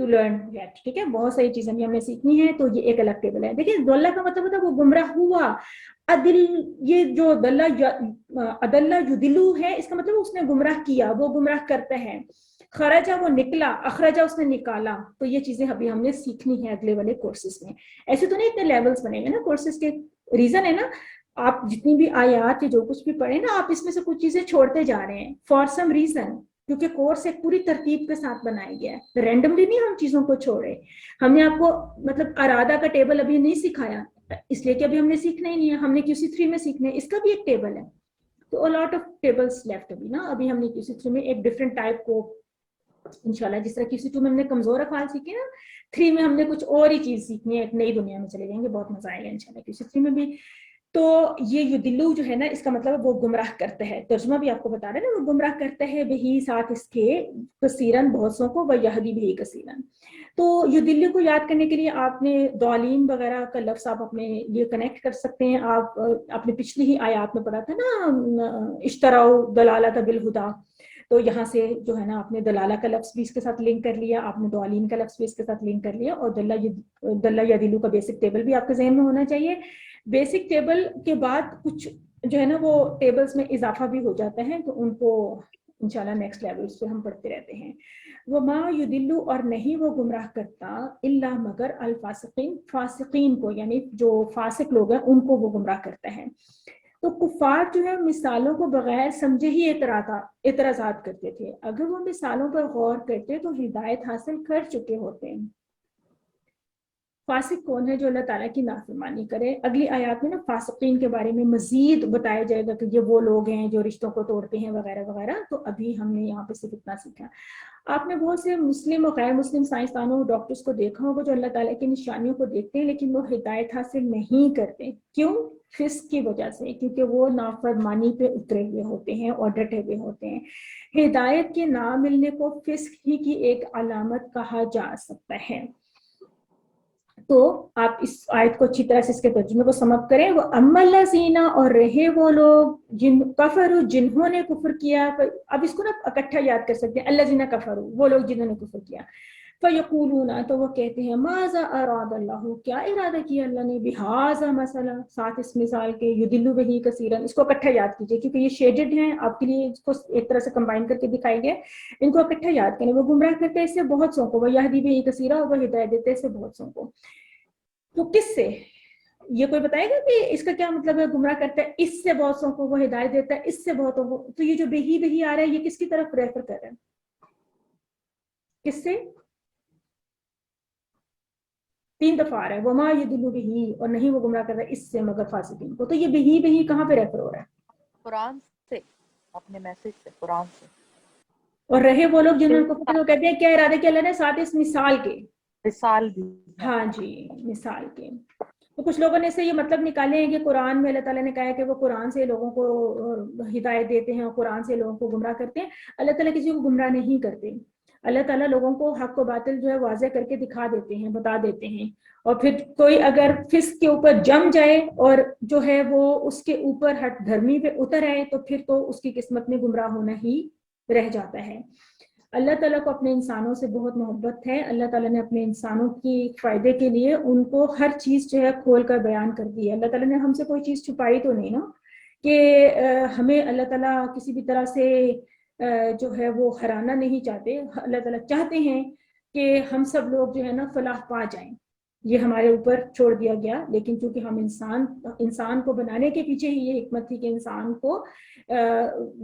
Speaker 1: to learn yet. ٹھیک ہے, بہت ساری چیزیں بھی ہمیں سیکھنی ہے, تو یہ ایک الگ ٹیبل ہے. دیکھیں ضلع کا مطلب ہوتا ہے وہ گمراہ ہوا. عدل, یہ جو عدل یدلو ہے, اس کا مطلب اس نے گمراہ کیا, وہ گمراہ کرتا ہے. خرجہ وہ نکلا, اخرجہ اس نے نکالا. تو یہ چیزیں ابھی ہم نے سیکھنی ہے اگلے والے کورسز میں. ایسے تو نہیں اتنے لیولز بنے گے نا کورسز کے, ریزن ہے نا آپ جتنی بھی آیات یا جو کچھ بھی پڑھیں نا, آپ اس میں سے کچھ چیزیں چھوڑتے جا رہے ہیں فار سم ریزن, کیونکہ کورس ایک پوری ترتیب کے ساتھ بنایا گیا ہے. رینڈملی نہیں ہم چیزوں کو چھوڑے. ہم نے آپ کو مطلب ارادہ کا ٹیبل ابھی نہیں سکھایا, اس لیے کہ ابھی ہم نے سیکھنا ہی نہیں ہے, ہم نے QC3 میں سیکھنا ہے, اس کا بھی ایک ٹیبل ہے. تو لاٹ آف ٹیبلز لیفٹ ابھی نا, ابھی ہم نے QC3 میں ایک ڈفرینٹ ٹائپ کو انشاءاللہ, جس طرح QC2 میں ہم نے کمزور افعال سیکھے نا, 3 میں ہم نے کچھ اور ہی چیز سیکھنی ہے, ایک نئی دنیا میں چلے جائیں گے, بہت مزہ آئے گا انشاءاللہ QC3 میں بھی. تو یہ یدلو جو ہے نا, اس کا مطلب وہ گمراہ کرتا ہے. ترجمہ بھی آپ کو بتا رہے ہیں نا, وہ گمراہ کرتا ہے بہی, ساتھ اس کے کثیرن بہت سو کو, ویہدی بہی کثیرن. تو یدلو کو یاد کرنے کے لیے آپ نے ضالین وغیرہ کا لفظ آپ اپنے لیے کنیکٹ کر سکتے ہیں. آپ اپنے پچھلی ہی آیات میں پڑھا تھا نا, اشتراؤ دلالۃ بالہدا, تو یہاں سے جو ہے نا آپ نے دلالہ کا لفظ بھی اس کے ساتھ لنک کر لیا, آپ نے ضالین کا لفظ بھی اس کے ساتھ لنک کر لیا, اور دلہ یدلو کا بیسک ٹیبل بھی آپ کے ذہن میں ہونا چاہیے. بیسک ٹیبل کے بعد کچھ جو ہے نا وہ ٹیبلز میں اضافہ بھی ہو جاتا ہے, تو ان کو انشاءاللہ نیکسٹ لیولز پہ ہم پڑھتے رہتے ہیں. وما یدلو, اور نہیں وہ گمراہ کرتا, الا مگر الفاسقین, فاسقین کو, یعنی جو فاسق لوگ ہیں ان کو وہ گمراہ کرتا ہے. تو کفار جو ہے مثالوں کو بغیر سمجھے ہی اعتراضات کرتے تھے. اگر وہ مثالوں پر غور کرتے تو ہدایت حاصل کر چکے ہوتے ہیں. فاسق کون ہے؟ جو اللہ تعالیٰ کی نافرمانی کرے. اگلی آیات میں نا فاسقین کے بارے میں مزید بتایا جائے گا کہ یہ وہ لوگ ہیں جو رشتوں کو توڑتے ہیں وغیرہ وغیرہ. تو ابھی ہم نے یہاں پہ صرف اتنا سیکھا. آپ نے بہت سے مسلم اور غیر مسلم سائنسدانوں ڈاکٹرز کو دیکھا ہوگا جو اللہ تعالیٰ کی نشانیوں کو دیکھتے ہیں لیکن وہ ہدایت حاصل نہیں کرتے. کیوں؟ فسق کی وجہ سے, کیونکہ وہ نافرمانی پہ اترے ہوئے ہوتے ہیں اور ڈٹے ہوئے ہوتے ہیں. ہدایت کے نہ ملنے کو فسق ہی کی ایک علامت کہا جا سکتا ہے. تو آپ اس آیت کو اچھی طرح سے اس کے ترجمے کو سمجھ کریں. وہ اما الذین, اور رہے وہ لوگ جن کفروا, جنہوں نے کفر کیا. اب اس کو نا اکٹھا یاد کر سکتے ہیں, الذین کفروا, وہ لوگ جنہوں نے کفر کیا. فیقولون, تو وہ کہتے ہیں, ماذا اراد اللہ, کیا ارادہ کیا اللہ نے, بہذا مثلا, ساتھ اس مثال کے, یدل بہ کثیرا. اس کو اکٹھا یاد کیجئے کیونکہ یہ شیڈڈ ہیں آپ کے لیے, اس کو ایک طرح سے کمبائن کر کے دکھائی گئے. ان کو اکٹھا یاد کریں. وہ گمراہ کرتے ہیں اس سے بہت سو کو, وہ یہدی بہ کثیرا, اور وہ ہدایت دیتے ہیں اس سے بہت سو کو. تو کس سے, یہ کوئی بتائے گا کہ اس کا کیا مطلب ہے؟ گمراہ کرتا ہے اس سے بہت سو کو, وہ ہدایت دیتا ہے اس سے بہتوں کو. تو یہ جو بہی بہی آ رہا ہے یہ کس کی طرف ریفر کر رہا ہے؟ کس سے؟ 3 دفعہ آ رہا ہے, وما یدل بہ, اور نہیں وہ گمراہ کر رہا ہے اس سے مگر فاسقین کو. تو یہ بہی بہی کہاں پہ ریفر ہو رہا ہے؟
Speaker 5: قرآن سے, اپنے میسج سے, قرآن سے.
Speaker 1: اور رہے وہ لوگ جنہوں کو کہتے ہیں کیا ارادہ کیا اللہ نے, ساتھ اس مثال کے,
Speaker 5: مثال بھی.
Speaker 1: ہاں جی, مثال کے. تو کچھ لوگوں نے اس سے یہ مطلب نکالے ہیں کہ قرآن میں اللہ تعالیٰ نے کہا ہے کہ وہ قرآن سے لوگوں کو ہدایت دیتے ہیں اور قرآن سے لوگوں کو گمراہ کرتے ہیں. اللہ تعالیٰ کسی کو گمراہ نہیں کرتے. اللہ تعالیٰ لوگوں کو حق و باطل جو ہے واضح کر کے دکھا دیتے ہیں, بتا دیتے ہیں. اور پھر کوئی اگر فسق کے اوپر جم جائے اور جو ہے وہ اس کے اوپر ہٹ دھرمی پہ اتر آئے تو پھر تو اس کی قسمت میں گمراہ ہونا ہی رہ جاتا ہے. اللہ تعالیٰ کو اپنے انسانوں سے بہت محبت ہے. اللہ تعالیٰ نے اپنے انسانوں کی فائدے کے لیے ان کو ہر چیز جو ہے کھول کر بیان کر دی ہے. اللہ تعالیٰ نے ہم سے کوئی چیز چھپائی تو نہیں نا, کہ ہمیں اللہ تعالیٰ کسی بھی طرح سے جو ہے وہ ہرانا نہیں چاہتے. اللہ تعالیٰ چاہتے ہیں کہ ہم سب لوگ جو ہے نا فلاح پا جائیں, یہ ہمارے اوپر چھوڑ دیا گیا. لیکن چونکہ ہم انسان کو بنانے کے پیچھے ہی یہ حکمت تھی کہ انسان کو,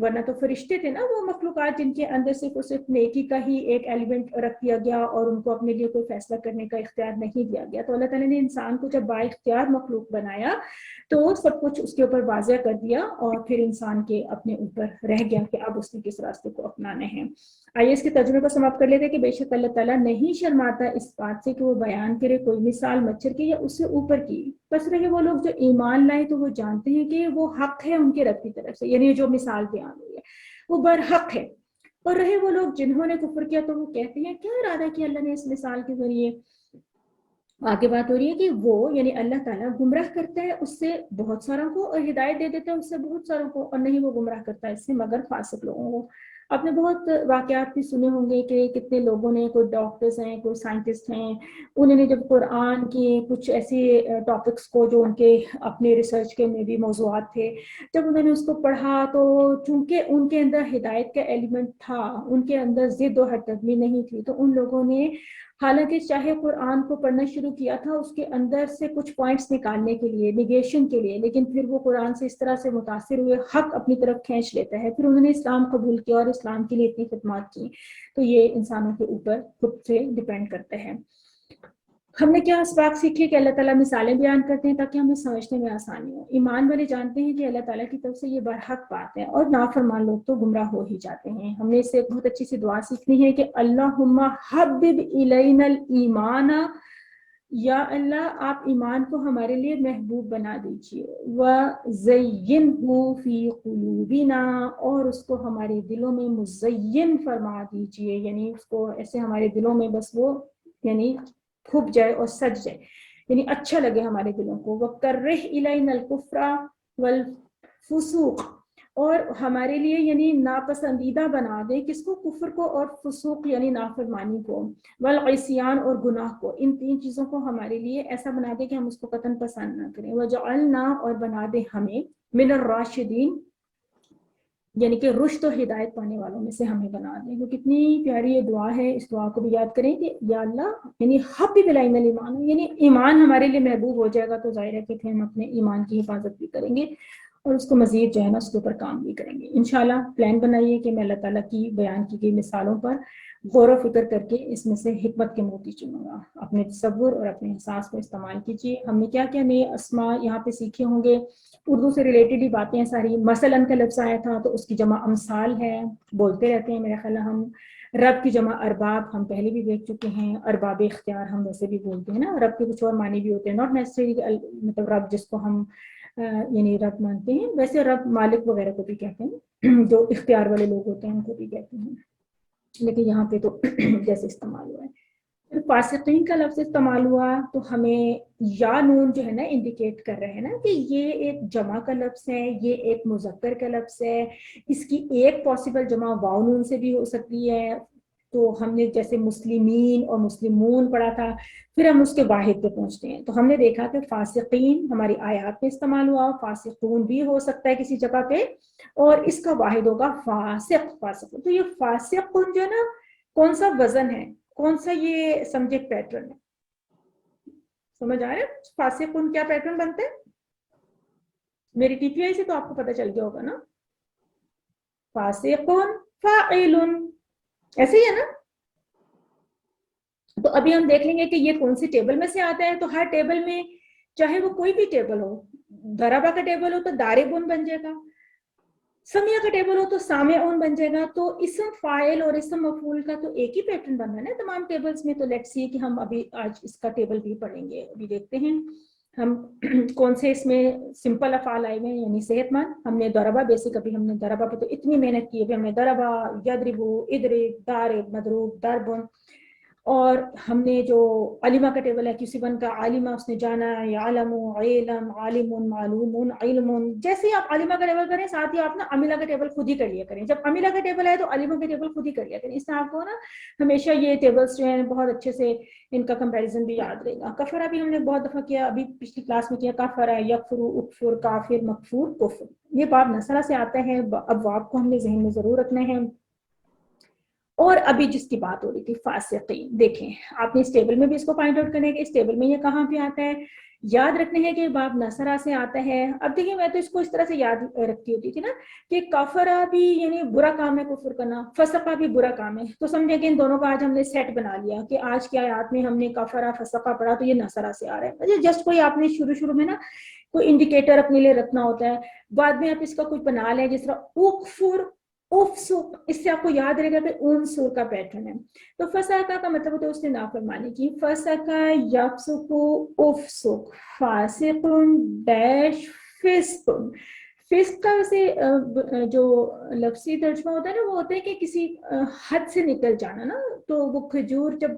Speaker 1: ورنہ تو فرشتے تھے نا وہ مخلوقات جن کے اندر صرف اور صرف نیکی کا ہی ایک ایلیمنٹ رکھ دیا گیا اور ان کو اپنے لیے کوئی فیصلہ کرنے کا اختیار نہیں دیا گیا. تو اللہ تعالیٰ نے انسان کو جب با اختیار مخلوق بنایا تو سب کچھ اس کے اوپر واضح کر دیا اور پھر انسان کے اپنے اوپر رہ گیا کہ اب اس نے کس راستے کو اپنانے ہیں. آئیے اس کے ترجمے کو سماپت کر لیتے ہیں کہ بے شک اللہ تعالیٰ نہیں شرماتا اس بات سے کہ وہ بیان کرے کوئی مثال مچھر کی یا اس سے اوپر کی. بس رہے وہ لوگ جو ایمان لائے تو وہ جانتے ہیں کہ وہ حق ہے ان کے رب کی طرف سے, یعنی جو مثال بیان ہوئی ہے وہ برحق ہے. اور رہے وہ لوگ جنہوں نے کفر کیا تو وہ کہتے ہیں کیا ارادہ کیا اللہ نے اس مثال کے ذریعے. آگے بات ہو رہی ہے کہ وہ یعنی اللہ تعالیٰ گمراہ کرتا ہے اس سے بہت ساروں کو اور ہدایت دے دیتا ہے اس سے بہت ساروں کو, اور نہیں وہ گمراہ کرتا ہے اس سے مگر فاسق لوگوں کو. آپ نے بہت واقعات بھی سنے ہوں گے کہ کتنے لوگوں نے, کوئی ڈاکٹرز ہیں, کوئی سائنٹسٹ ہیں, انہوں نے جب قرآن کی کچھ ایسی ٹاپکس کو جو ان کے اپنے ریسرچ کے میں بھی موضوعات تھے, جب انہوں نے اس کو پڑھا تو چونکہ ان کے اندر ہدایت کا ایلیمنٹ تھا, ان کے اندر ضد و ہٹدمی نہیں تھی, تو ان لوگوں نے حالانکہ چاہے قرآن کو پڑھنا شروع کیا تھا اس کے اندر سے کچھ پوائنٹس نکالنے کے لیے, نیگیشن کے لیے, لیکن پھر وہ قرآن سے اس طرح سے متاثر ہوئے, حق اپنی طرف کھینچ لیتا ہے, پھر انہوں نے اسلام قبول کیا اور اسلام کے لیے اتنی خدمات کی. تو یہ انسانوں کے اوپر خود سے ڈیپینڈ کرتا ہے. ہم نے کیا اسباق سیکھے کہ اللہ تعالیٰ مثالیں بیان کرتے ہیں تاکہ ہمیں سمجھنے میں آسانی ہو. ایمان والے جانتے ہیں کہ اللہ تعالیٰ کی طرف سے یہ برحق بات ہے, اور نافرمان لوگ تو گمراہ ہو ہی جاتے ہیں. ہم نے اس سے ایک بہت اچھی سی دعا سیکھنی ہے کہ اللہم حبب الینا الایمان, یا اللہ آپ ایمان کو ہمارے لیے محبوب بنا دیجئے, وَزَيِّنْهُ فِي قُلُوبِنَا, اور اس کو ہمارے دلوں میں مزین فرما دیجئے, یعنی اس کو ایسے ہمارے دلوں میں بس وہ یعنی پھپ جائے اور سج جائے, یعنی اچھا لگے ہمارے دلوں کو. وَكَرِّهْ إِلَيْنَا الْكُفْرَ وَالْفُسُوقَ, اور ہمارے لیے یعنی ناپسندیدہ بنا دے کس کو, کفر کو, اور فسوق یعنی نافرمانی کو, والعصیان اور گناہ کو, ان تین چیزوں کو ہمارے لیے ایسا بنا دے کہ ہم اس کو قطعاً پسند نہ کریں. وَجَعَلْنَا, اور بنا دے ہمیں, من الراشدین, یعنی کہ رشد و ہدایت پانے والوں میں سے ہمیں بنا دیں. وہ کتنی پیاری یہ دعا ہے, اس دعا کو بھی یاد کریں کہ یا اللہ یعنی حبب الینا الایمان, یعنی ایمان ہمارے لیے محبوب ہو جائے گا تو ظاہر ہے کہ پھر ہم اپنے ایمان کی حفاظت بھی کریں گے اور اس کو مزید جو ہے نا اس کے اوپر کام بھی کریں گے. انشاءاللہ پلان بنائیے کہ میں اللہ تعالیٰ کی بیان کی گئی مثالوں پر غور و فکر کر کے اس میں سے حکمت کے موتی چنوں گا. اپنے تصور اور اپنے احساس کو استعمال کیجیے. ہم نے کیا کیا نئے اسماء یہاں پہ سیکھے ہوں گے, اردو سے ریلیٹڈ ہی باتیں ساری. مثلاً کا لفظ آیا تھا تو اس کی جمع امثال ہے, بولتے رہتے ہیں میرا خیال. ہم رب کی جمع ارباب ہم پہلے بھی دیکھ چکے ہیں, ارباب اختیار ہم ویسے بھی بولتے ہیں نا. رب کے کچھ اور معنی بھی ہوتے ہیں, ناٹ نیسسری مطلب رب جس کو ہم یعنی رب مانتے ہیں, ویسے رب مالک وغیرہ کو بھی کہتے ہیں, جو اختیار والے لوگ ہوتے ہیں ان کو بھی کہتے ہیں, لیکن یہاں پہ تو جیسے استعمال ہوا ہے. فاسقین کا لفظ استعمال ہوا تو ہمیں یا نون جو ہے نا انڈیکیٹ کر رہے ہیں نا کہ یہ ایک جمع کا لفظ ہے, یہ ایک مذکر کا لفظ ہے. اس کی ایک پاسبل جمع واو نون سے بھی ہو سکتی ہے. تو ہم نے جیسے مسلمین اور مسلمون پڑھا تھا, پھر ہم اس کے واحد پہ پہنچتے ہیں. تو ہم نے دیکھا کہ فاسقین ہماری آیات میں استعمال ہوا, فاسقون بھی ہو سکتا ہے کسی جگہ پہ, اور اس کا واحد ہوگا فاسق. فاسق تو یہ فاسق جو ہے نا کون سا وزن ہے, کون سا یہ سمجھے پیٹرن ہے, سمجھ آ رہا ہے فاسقون کیا پیٹرن بنتے ہیں؟ میری ٹی پی آئی سے تو آپ کو پتہ چل گیا ہوگا نا. فاسقون فاعلن, ایسے ہی ہے نا. تو ابھی ہم دیکھ لیں گے کہ یہ کون سی ٹیبل میں سے آتا ہے. تو ہر ٹیبل میں چاہے وہ کوئی بھی ٹیبل ہو, ضربہ کا ٹیبل ہو تو داربون بن جائے گا, سمیہ کا ٹیبل ہو تو سامعون بن جائے گا. تو اسم فاعل اور اسم مفعول کا تو ایک ہی پیٹرن بن رہا ہے نا تمام ٹیبلز میں. تو لیٹس سی کہ ہم ابھی آج اس کا ٹیبل بھی پڑھیں گے. ابھی دیکھتے ہیں ہم کون سے اس میں سمپل افعال آئے ہوئے ہیں, یعنی صحت مند. ہم نے ضربہ بیسک, ابھی ہم نے ضربہ پہ تو اتنی محنت کی ہے, ہم نے ضربہ, یضربو, اضرب, ضارب, مضروب, ضرب. اور ہم نے جو علمہ کا ٹیبل ہے QC1 کا, علمہ اس نے جانا, یعلم, علم, عالم, معلوم, علم. جیسے ہی آپ علمہ کا ٹیبل کریں ساتھ ہی آپ نا عملہ کا ٹیبل خود ہی کر لیا کریں. جب عملہ کا ٹیبل ہے تو علمہ کا ٹیبل خود ہی کر لیا کریں. اس سے آپ کو نا ہمیشہ یہ ٹیبلز جو ہیں بہت اچھے سے ان کا کمپیریزن بھی یاد رہے گا. کفرہ بھی ہم نے بہت دفعہ کیا, ابھی پچھلی کلاس میں کیا. کفرہ, یکفر, اکفر, کافر, مکفور, کفر, یہ باب نصرہ سے آتا ہے. اب آپ کو ہم نے ذہن میں ضرور رکھنا ہے. اور ابھی جس کی بات ہو رہی تھی فاسقین, دیکھیں آپ نے اس ٹیبل میں بھی اس کو فائنڈ آؤٹ کرنے کہ اس ٹیبل میں یہ کہاں پہ آتا ہے. یاد رکھنے ہے کہ باب نصرہ سے آتا ہے. اب دیکھیں میں تو اس کو اس طرح سے یاد رکھتی ہوتی تھی نا کہ کفرہ بھی یعنی برا کام ہے کفر کرنا, فسقہ بھی برا کام ہے. تو سمجھیں کہ ان دونوں کا آج ہم نے سیٹ بنا لیا کہ آج کی آیات میں ہم نے کفرہ فسقہ پڑھا تو یہ نصرہ سے آ رہا ہے. جسٹ کوئی آپ نے شروع میں نا کوئی انڈیکیٹر اپنے لیے رکھنا ہوتا ہے. بعد میں آپ اس کا کوئی بنا لیں, جس طرح اکفر, افسق, اس سے آپ کو یاد رہے گا کہ انصر کا پیٹرن ہے. تو فسقہ کا مطلب ہوتا ہے اس نے نافرمانی کی. فسقہ, یفسق, افسق, فاسق, ڈیش, فسق. فسق کا ویسے جو لفظی ترجمہ ہوتا ہے نا وہ ہوتا ہے کہ کسی حد سے نکل جانا نا. تو وہ کھجور جب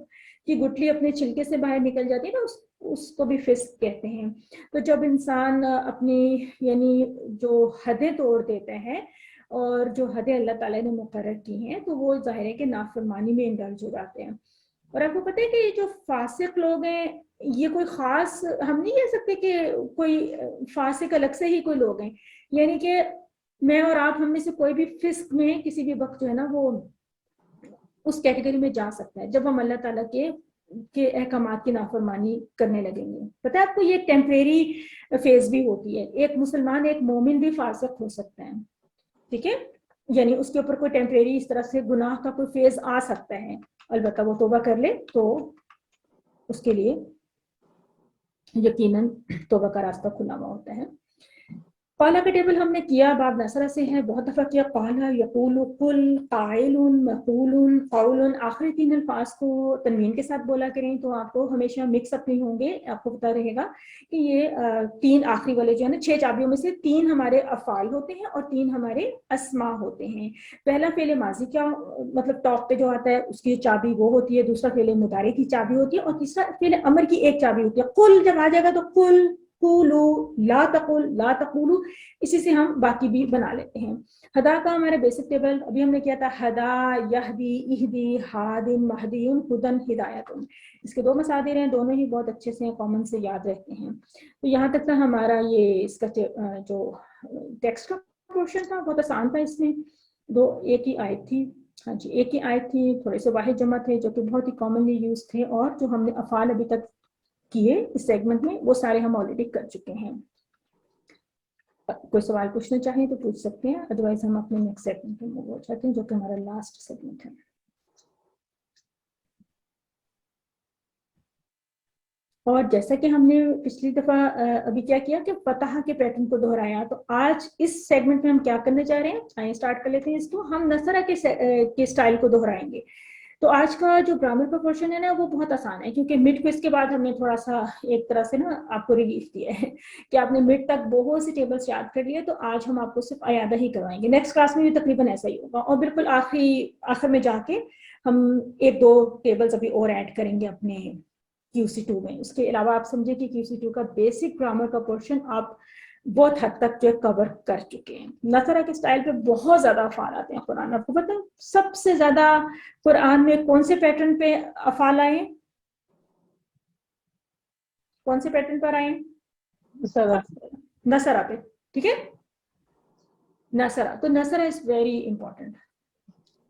Speaker 1: کی گٹلی اپنے چھلکے سے باہر نکل جاتی ہے نا اس کو بھی فسق کہتے ہیں. تو جب انسان اپنی یعنی جو حدیں توڑ دیتا ہے اور جو حدیں اللہ تعالیٰ نے مقرر کی ہیں تو وہ ظاہر ہے کہ نافرمانی میں انڈلج ہو جاتے ہیں. اور آپ کو پتہ ہے کہ یہ جو فاسق لوگ ہیں یہ کوئی خاص ہم نہیں کہہ سکتے کہ کوئی فاسق الگ سے ہی کوئی لوگ ہیں, یعنی کہ میں اور آپ ہم میں سے کوئی بھی فسق میں کسی بھی وقت جو ہے نا وہ اس کیٹیگری میں جا سکتا ہے جب ہم اللہ تعالیٰ کے احکامات کی نافرمانی کرنے لگیں گے. پتہ ہے آپ کو یہ ٹیمپریری فیز بھی ہوتی ہے, ایک مسلمان ایک مومن بھی فاسق ہو سکتا ہے, ٹھیک ہے, یعنی اس کے اوپر کوئی ٹیمپریری اس طرح سے گناہ کا کوئی فیز آ سکتا ہے, البتہ وہ توبہ کر لے تو اس کے لیے یقیناً توبہ کا راستہ کھلا ہوا ہوتا ہے. قالا کا ٹیبل ہم نے کیا, باب نصرہ سے ہے, بہت دفعہ کیا. قالا, یقول, قل, قائل, مقول, قول, آخری 3 الفاظ کو تنوین کے ساتھ بولا کریں تو آپ کو ہمیشہ مکس اپ نہیں ہوں گے. آپ کو پتہ رہے گا کہ یہ 3 آخری والے جو ہے نا 6 چابیوں میں سے 3 ہمارے افعال ہوتے ہیں اور 3 ہمارے اسما ہوتے ہیں. پہلا فعل ماضی کیا مطلب ٹاپ پہ جو آتا ہے اس کی چابی وہ ہوتی ہے, دوسرا فعل مضارع کی چابی ہوتی ہے, اور تیسرا فعل امر کی ایک چابی ہوتی ہے. قل جب آ جائے گا تو قل, قولو, لا تقل, لا تقولو, اسی سے ہم باقی بھی بنا لیتے ہیں. ہدا کا ہمارا بیسک ٹیبل ابھی ہم نے کیا تھا, ہدا, یہدی, اہدی, ہادن, مہدین, ہدن, ہدایتن. اس کے 2 مصادر ہیں, دونوں ہی بہت اچھے سے کامن سے یاد رہتے ہیں. تو یہاں تک تھا ہمارا یہ اس کا جو ٹیکسٹ کا پورشن تھا, بہت آسان تھا. اس میں 2 ایک ہی آیت تھی, ہاں جی ایک ہی آیت تھی, تھوڑے سے واحد جمع تھے جو کہ بہت ہی کامنلی یوز تھے, اور جو ہم نے افعال ابھی تک کیے اس سیگمنٹ میں وہ سارے ہم آلریڈی کر چکے ہیں. کوئی سوال پوچھنا چاہیں تو پوچھ سکتے ہیں, ادروائز ہم اپنے نیکسٹ سیگمنٹ میں موو ہو جاتے ہیں جو کہ ہمارا لاسٹ سیگمنٹ ہے. اور جیسا کہ ہم نے پچھلی دفعہ ابھی کیا کیا کہ فتح کے پیٹرن کو دہرایا, تو آج اس سیگمنٹ میں ہم کیا کرنے جا رہے ہیں, آئیں اسٹارٹ کر لیتے ہیں اس کو. ہم نصرہ کے سٹائل کو دہرائیں گے. تو آج کا جو گرامر کا پورشن ہے نا وہ بہت آسان ہے, کیونکہ مڈ کوئز کے بعد ہم نے تھوڑا سا ایک طرح سے نا آپ کو ریلیف دیا ہے کہ آپ نے مڈ تک بہت سی ٹیبلز یاد کر لیے, تو آج ہم آپ کو صرف عیادہ ہی کروائیں گے. نیکسٹ کلاس میں بھی تقریباً ایسا ہی ہوگا, اور بالکل آخر میں جا کے ہم 1-2 ٹیبلز ابھی اور ایڈ کریں گے اپنے QC2 میں. اس کے علاوہ آپ سمجھے کہ QC2 کا بیسک گرامر کا پورشن آپ بہت حد تک جو کور کر چکے ہیں. نصرہ کے سٹائل پہ بہت زیادہ افعال آتے ہیں قرآن. آپ کو پتہ ہے سب سے زیادہ قرآن میں کون سے پیٹرن پہ افعال آئے, کون سے پیٹرن پر آئے؟ نصرہ پہ, ٹھیک ہے, نصرہ. تو نصرہ از ویری امپورٹنٹ.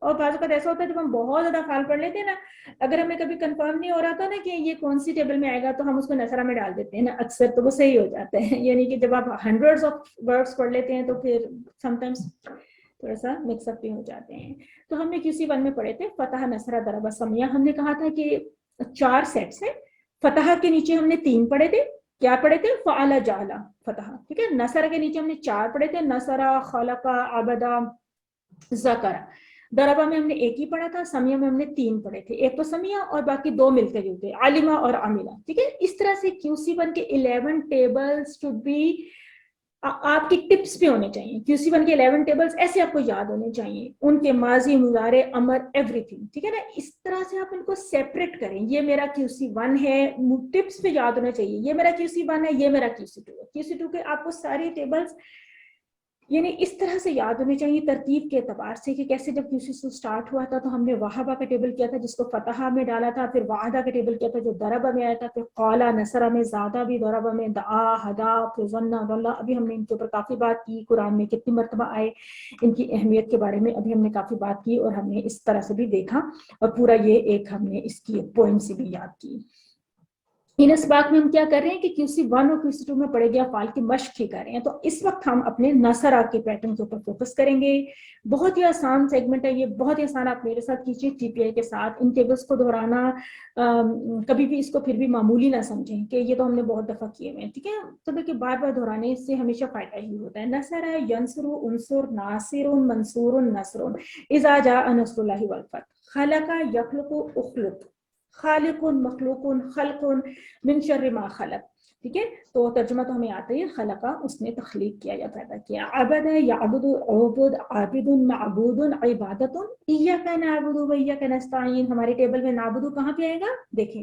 Speaker 1: اور بعض اوقات ایسا ہوتا ہے جب ہم بہت زیادہ افعال پڑھ لیتے ہیں نا, اگر ہمیں کبھی کنفرم نہیں ہو رہا تھا نا کہ یہ کون سی ٹیبل میں آئے گا تو ہم اس کو نصرہ میں ڈال دیتے ہیں نا اکثر, تو وہ صحیح ہو جاتا ہے. یعنی کہ جب آپ ہنڈریڈز آف ورڈز پڑھ لیتے ہیں تو پھر سم ٹائمس تھوڑا سا مکس اپ بھی ہو جاتے ہیں. تو ہم نے QC1 میں پڑھے تھے فتح, نصرہ, ضرب, سمیہ. ہم نے کہا تھا کہ 4 سیٹس ہیں. فتح کے نیچے ہم نے 3 پڑھے تھے. کیا پڑھے تھے؟ فعل, جعل, فتح, ٹھیک ہے. نصرہ کے نیچے ہم نے 4 پڑھے تھے, نصرہ, خلق, عبد, ذکر. ضربہ میں ہم نے 1 ہی پڑھا تھا. سمیہ میں ہم نے 3 پڑھے تھے, ایک تو سمیہ اور باقی 2 ملتے جلتے, علمہ اور عملہ, ٹھیک ہے. اس طرح سے QC1 کے 11 ٹیبلز شوڈ بی آپ کی ٹپس پہ ہونے چاہیے. QC1 کے 11 ٹیبلز ایسے آپ کو یاد ہونے چاہیے, ان کے ماضی, مضارع, امر, ایوری تھنگ, ٹھیک ہے نا. اس طرح سے آپ ان کو سیپریٹ کریں. یہ میرا QC1 ہے, ٹپس پہ یاد ہونا چاہیے, یہ میرا QC1 ہے, یہ میرا QC2 ہے. QC2 کے آپ کو ساری ٹیبلز یعنی اس طرح سے یاد ہونے چاہیے ترتیب کے اعتبار سے کہ کیسے جب QC2 سٹارٹ ہوا تھا تو ہم نے وہابہ کا ٹیبل کیا تھا جس کو فتح میں ڈالا تھا, پھر وعدہ کا ٹیبل کیا تھا جو ضربہ میں آیا تھا, پھر قالا, نصرہ میں, زادہ بھی, ضربہ میں, دعا, ہدا, پھر ظن, ضل. ابھی ہم نے ان کے اوپر کافی بات کی, قرآن میں کتنی مرتبہ آئے, ان کی اہمیت کے بارے میں ابھی ہم نے کافی بات کی, اور ہم نے اس طرح سے بھی دیکھا, اور پورا یہ ایک ہم نے اس کی پوائنٹ سے بھی یاد کی. ان اسباق میں ہم کیا کر رہے ہیں کہ QC1 اور QC2 میں پڑے گیا افعال کی مشق ہی کر رہے ہیں. تو اس وقت ہم اپنے نصرہ کے پیٹرن کے اوپر فوکس کریں گے. بہت ہی آسان سیگمنٹ ہے یہ, بہت ہی آسان. آپ میرے ساتھ کیجیے TPI کے ساتھ. ان ٹیبلز کو دہرانا کبھی بھی اس کو پھر بھی معمولی نہ سمجھیں کہ یہ تو ہم نے بہت دفعہ کیے ہوئے ہیں, ٹھیک ہے. تو دیکھیے بار بار دہرانے سے ہمیشہ فائدہ ہی ہوتا ہے. نصر, ینصر, انصر, ناصر, منصور, نصر, اذا جاء نصر اللہ والفتح. خلق, یخلق, اخلق, خالق, مخلوق, خلق, من شر ما خلق, ٹھیک ہے. تو ترجمہ تو ہمیں آتا ہے, خلقہ اس نے تخلیق کیا یا پیدا کیا. عبد, یعبد, عبد, عابد, معبود, عبادت, ایاک نعبد و ایاک نستعین. ہمارے ٹیبل میں نعبد کہاں پہ آئے گا؟ دیکھیں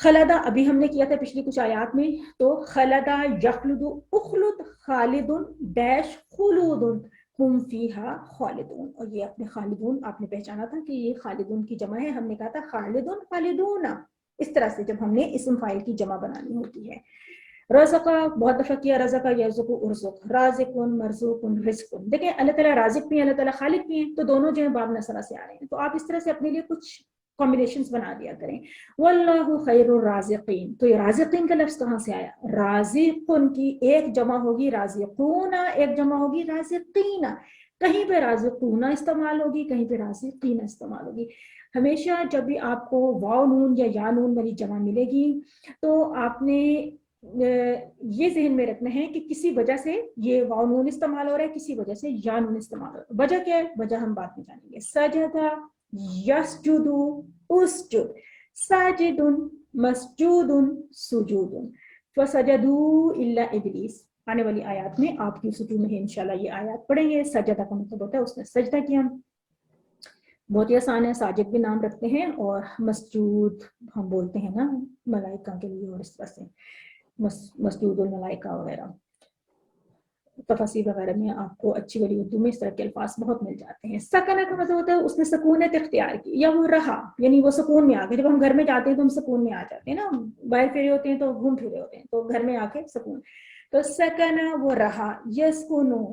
Speaker 1: خلدا ابھی ہم نے کیا تھا پچھلی کچھ آیات میں، تو خلدا یخلد اخلد خالد ڈیش خلود ہم فیہا خالدون، اور یہ اپنے خالدون آپ نے پہچانا تھا کہ یہ خالدون کی جمع ہے، ہم نے کہا تھا خالدون خالدون، اس طرح سے جب ہم نے اسم فاعل کی جمع بنانی ہوتی ہے. رزقا بہت دفعہ کیا، رزقا یرزق ارزق، رازقن مرزوق رزقن. دیکھیں اللہ تعالیٰ رازق بھی ہیں، اللہ تعالیٰ خالق بھی ہیں، تو دونوں جو ہیں باب نصرہ سے آ رہے ہیں، تو آپ اس طرح سے اپنے لیے کچھ کمبینیشنز بنا دیا کریں. واللہ خیر الرازقین، تو یہ رازقین کا لفظ کہاں سے آیا؟ رازقن کی ایک جمع ہوگی رازقون، ایک جمع ہوگی رازقین، کہیں پہ رازقون استعمال ہوگی، کہیں پہ رازقین استعمال ہوگی. ہمیشہ جب بھی آپ کو واو نون یا یا نون والی جمع ملے گی تو آپ نے یہ ذہن میں رکھنا ہے کہ کسی وجہ سے یہ واو نون استعمال ہو رہا ہے، کسی وجہ سے یا نون استعمال ہو رہا ہے. وجہ کیا ہے؟ وجہ ہم بعد میں جانیں گے. سجدہ یسجد اسجد، ساجد مسجود سجود، فسجدوا الا ابلیس. آنے والی آیات میں آپ کی سجود میں انشاءاللہ یہ آیات پڑھیں گے. سجدہ کا مطلب ہوتا ہے اس نے سجدہ کیا. بہت ہی آسان ہے، ساجد بھی نام رکھتے ہیں اور مسجود ہم بولتے ہیں نا ملائکہ کے لیے، اور اس طرح سے مسجود الملائکہ وغیرہ تفاسیر وغیرہ میں آپ کو اچھی والی اردو میں اس طرح کے الفاظ بہت مل جاتے ہیں. سکنہ کا مطلب ہوتا ہے اس نے سکونت اختیار کی، یا وہ رہا، یعنی وہ سکون میں آ گئے. جب ہم گھر میں جاتے ہیں تو ہم سکون میں آ جاتے ہیں نا، باہر پھرے ہوتے ہیں تو گھوم پھرے ہوتے ہیں، تو گھر میں آ کے سکون. تو سکنہ وہ رہا، یسکنو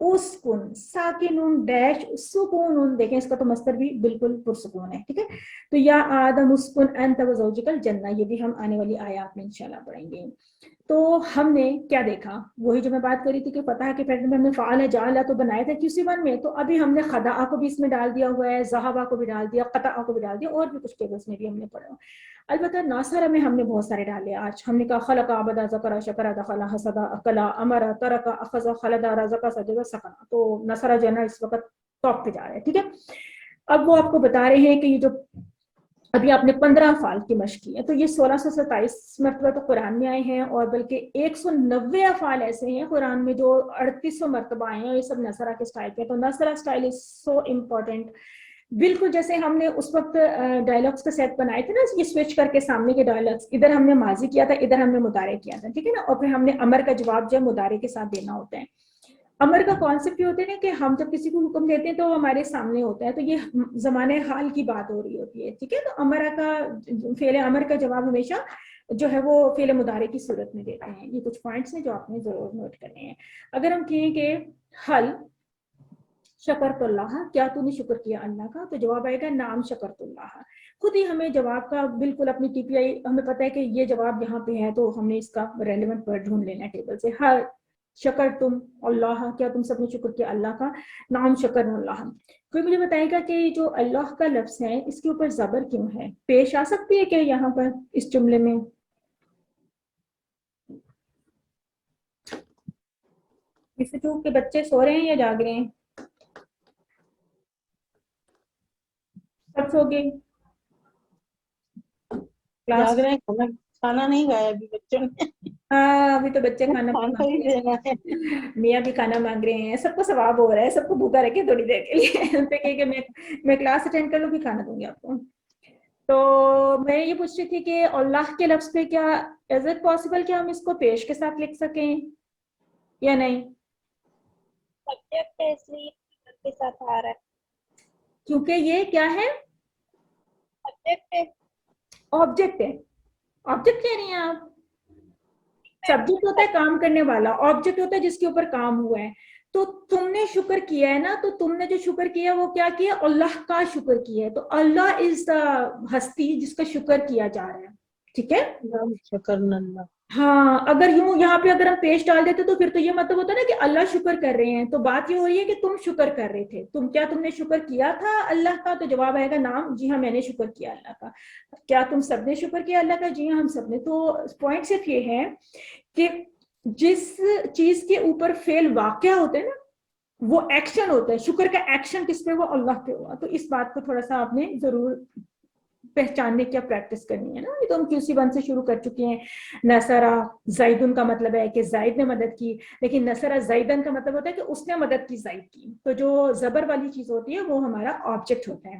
Speaker 1: اسکن، ساکنون ڈیش سکون. دیکھیں اس کا تو مصدر بھی بالکل پرسکون ہے، ٹھیک ہے. تو یا آدم اسکن انت وزوجک الجنہ، یہ بھی ہم آنے والی آیات میں انشاءاللہ پڑھیں گے. تو ہم نے کیا دیکھا؟ وہی جو میں بات کر رہی تھی کہ فتح کے پیٹرن میں ہم نے فعال جعل تو بنایا تھا QC1 میں، تو ابھی ہم نے خدع کو بھی اس میں ڈال دیا ہوا ہے، ذہبہ کو بھی ڈال دیا، قطع کو بھی ڈال دیا، اور بھی کچھ ٹیبلز میں بھی ہم نے پڑھا. البتہ ناصرہ میں ہم نے بہت سارے ڈالے. آج ہم نے کہا خلق عبدا ذکر شکر دخل حسد اکلا امر ترک اخذ خلد رزق سجد سکن. تو ناصرہ جو ہے نا اس وقت ٹاپ پہ جا رہا ہے، ٹھیک ہے. اب وہ آپ کو بتا رہے ہیں کہ یہ جو ابھی آپ نے 15 افعال کی مشق کی ہے، تو یہ 1627 مرتبہ تو قرآن میں آئے ہیں، اور بلکہ 190 افعال ایسے ہیں قرآن میں جو 3800 مرتبہ آئے ہیں، اور یہ سب نصرہ کے سٹائل کے. تو نصرہ سٹائل از سو امپورٹنٹ. بالکل جیسے ہم نے اس وقت ڈائلاگس کا سیٹ بنائے تھے نا، یہ سوئچ کر کے سامنے کے ڈائلاگس، ادھر ہم نے ماضی کیا تھا، ادھر ہم نے مضارع کیا تھا، ٹھیک ہے نا. اور پھر ہم نے امر کا جواب جو ہے مضارع کے ساتھ دینا ہوتا ہے. امر کا کانسیپٹ یہ ہوتا ہے نا کہ ہم جب کسی کو حکم دیتے ہیں تو وہ ہمارے سامنے ہوتا ہے، تو یہ زمانے حال کی بات ہو رہی ہوتی ہے، ٹھیک ہے. تو امر کا فعل امر کا جواب ہمیشہ جو ہے وہ فعل مضارع کی صورت میں دیتے ہیں. یہ کچھ پوائنٹس ہیں جو آپ نے ضرور نوٹ کرنے ہیں. اگر ہم کہیں کہ حل شکرت اللہ، کیا تو نے شکر کیا اللہ کا، تو جواب آئے گا نام شکرت اللہ. خود ہی ہمیں جواب کا بالکل اپنی TPI ہمیں پتہ ہے کہ یہ جواب یہاں پہ ہے، تو ہم نے اس کا ریلیونٹ ورڈ ڈھونڈ لینا ہے ٹیبل سے. ہر شکر تم اللہ، کیا تم سب نے شکر کیا اللہ کا، نام شکر اللہ. کوئی مجھے بتائے گا کہ جو اللہ کا لفظ ہے اس کے اوپر زبر کیوں ہے؟ پیش آ سکتی ہے کہ یہاں پر اس جملے میں؟ QC2 کے بچے سو رہے ہیں یا جاگ رہے ہیں؟ سب سو گئے؟
Speaker 6: جاگ رہے ہیں، کھانا نہیں کھایا ابھی بچوں نے.
Speaker 1: ہاں ابھی تو بچے کھانا
Speaker 6: ہی دینا ہے.
Speaker 1: میاں بھی کھانا مانگ رہے ہیں، سب کو ثواب ہو رہا ہے، سب کو بھوکا رکھے تھوڑی دیر کے لیے کہ میں کلاس اٹینڈ کر لوں بھی کھانا دوں گی آپ کو. تو میں یہ پوچھ رہی تھی کہ اللہ کے لفظ پہ کیا از اٹ پاسبل کہ ہم اس کو پیش کے ساتھ لکھ سکیں یا نہیں؟
Speaker 7: سبجیکٹ اس لیے کے ساتھ آ رہا ہے
Speaker 1: کیونکہ یہ کیا ہے؟
Speaker 7: سبجیکٹ
Speaker 1: آبجیکٹ ہے. آبجیکٹ کہہ رہی ہیں آپ؟ سبجیکٹ ہوتا ہے کام کرنے والا، آبجیکٹ ہوتا ہے جس کے اوپر کام ہوا ہے. تو تم نے شکر کیا ہے نا، تو تم نے جو شکر کیا وہ کیا کیا؟ اللہ کا شکر کیا ہے. تو اللہ از دا ہستی جس کا شکر کیا جا رہا ہے، ٹھیک ہے.
Speaker 6: شکر اللہ.
Speaker 1: ہاں اگر یوں یہاں پہ اگر ہم پیش ڈال دیتے تو پھر تو یہ مطلب ہوتا ہے نا کہ اللہ شکر کر رہے ہیں. تو بات یہ ہو رہی ہے کہ تم شکر کر رہے تھے، تم نے شکر کیا تھا اللہ کا؟ تو جواب آئے گا نام، جی ہاں میں نے شکر کیا اللہ کا. کیا تم سب نے شکر کیا اللہ کا؟ جی ہاں ہم سب نے. تو پوائنٹ صرف یہ ہے کہ جس چیز کے اوپر فعل واقع ہوتے ہیں نا وہ ایکشن ہوتا ہے. شکر کا ایکشن کس پہ؟ وہ اللہ پہ ہوا. تو اس بات کو تھوڑا سا آپ نے ضرور پہچاننے کی پریکٹس کرنی ہے نا. یہ تو ہم QC1 سے شروع کر چکے ہیں. نصرہ زیدن کا مطلب ہے کہ زید نے مدد کی، لیکن نصرہ زیدن کا مطلب ہوتا ہے کہ اس نے مدد کی زید کی. تو جو زبر والی چیز ہوتی ہے وہ ہمارا آبجیکٹ ہوتا ہے.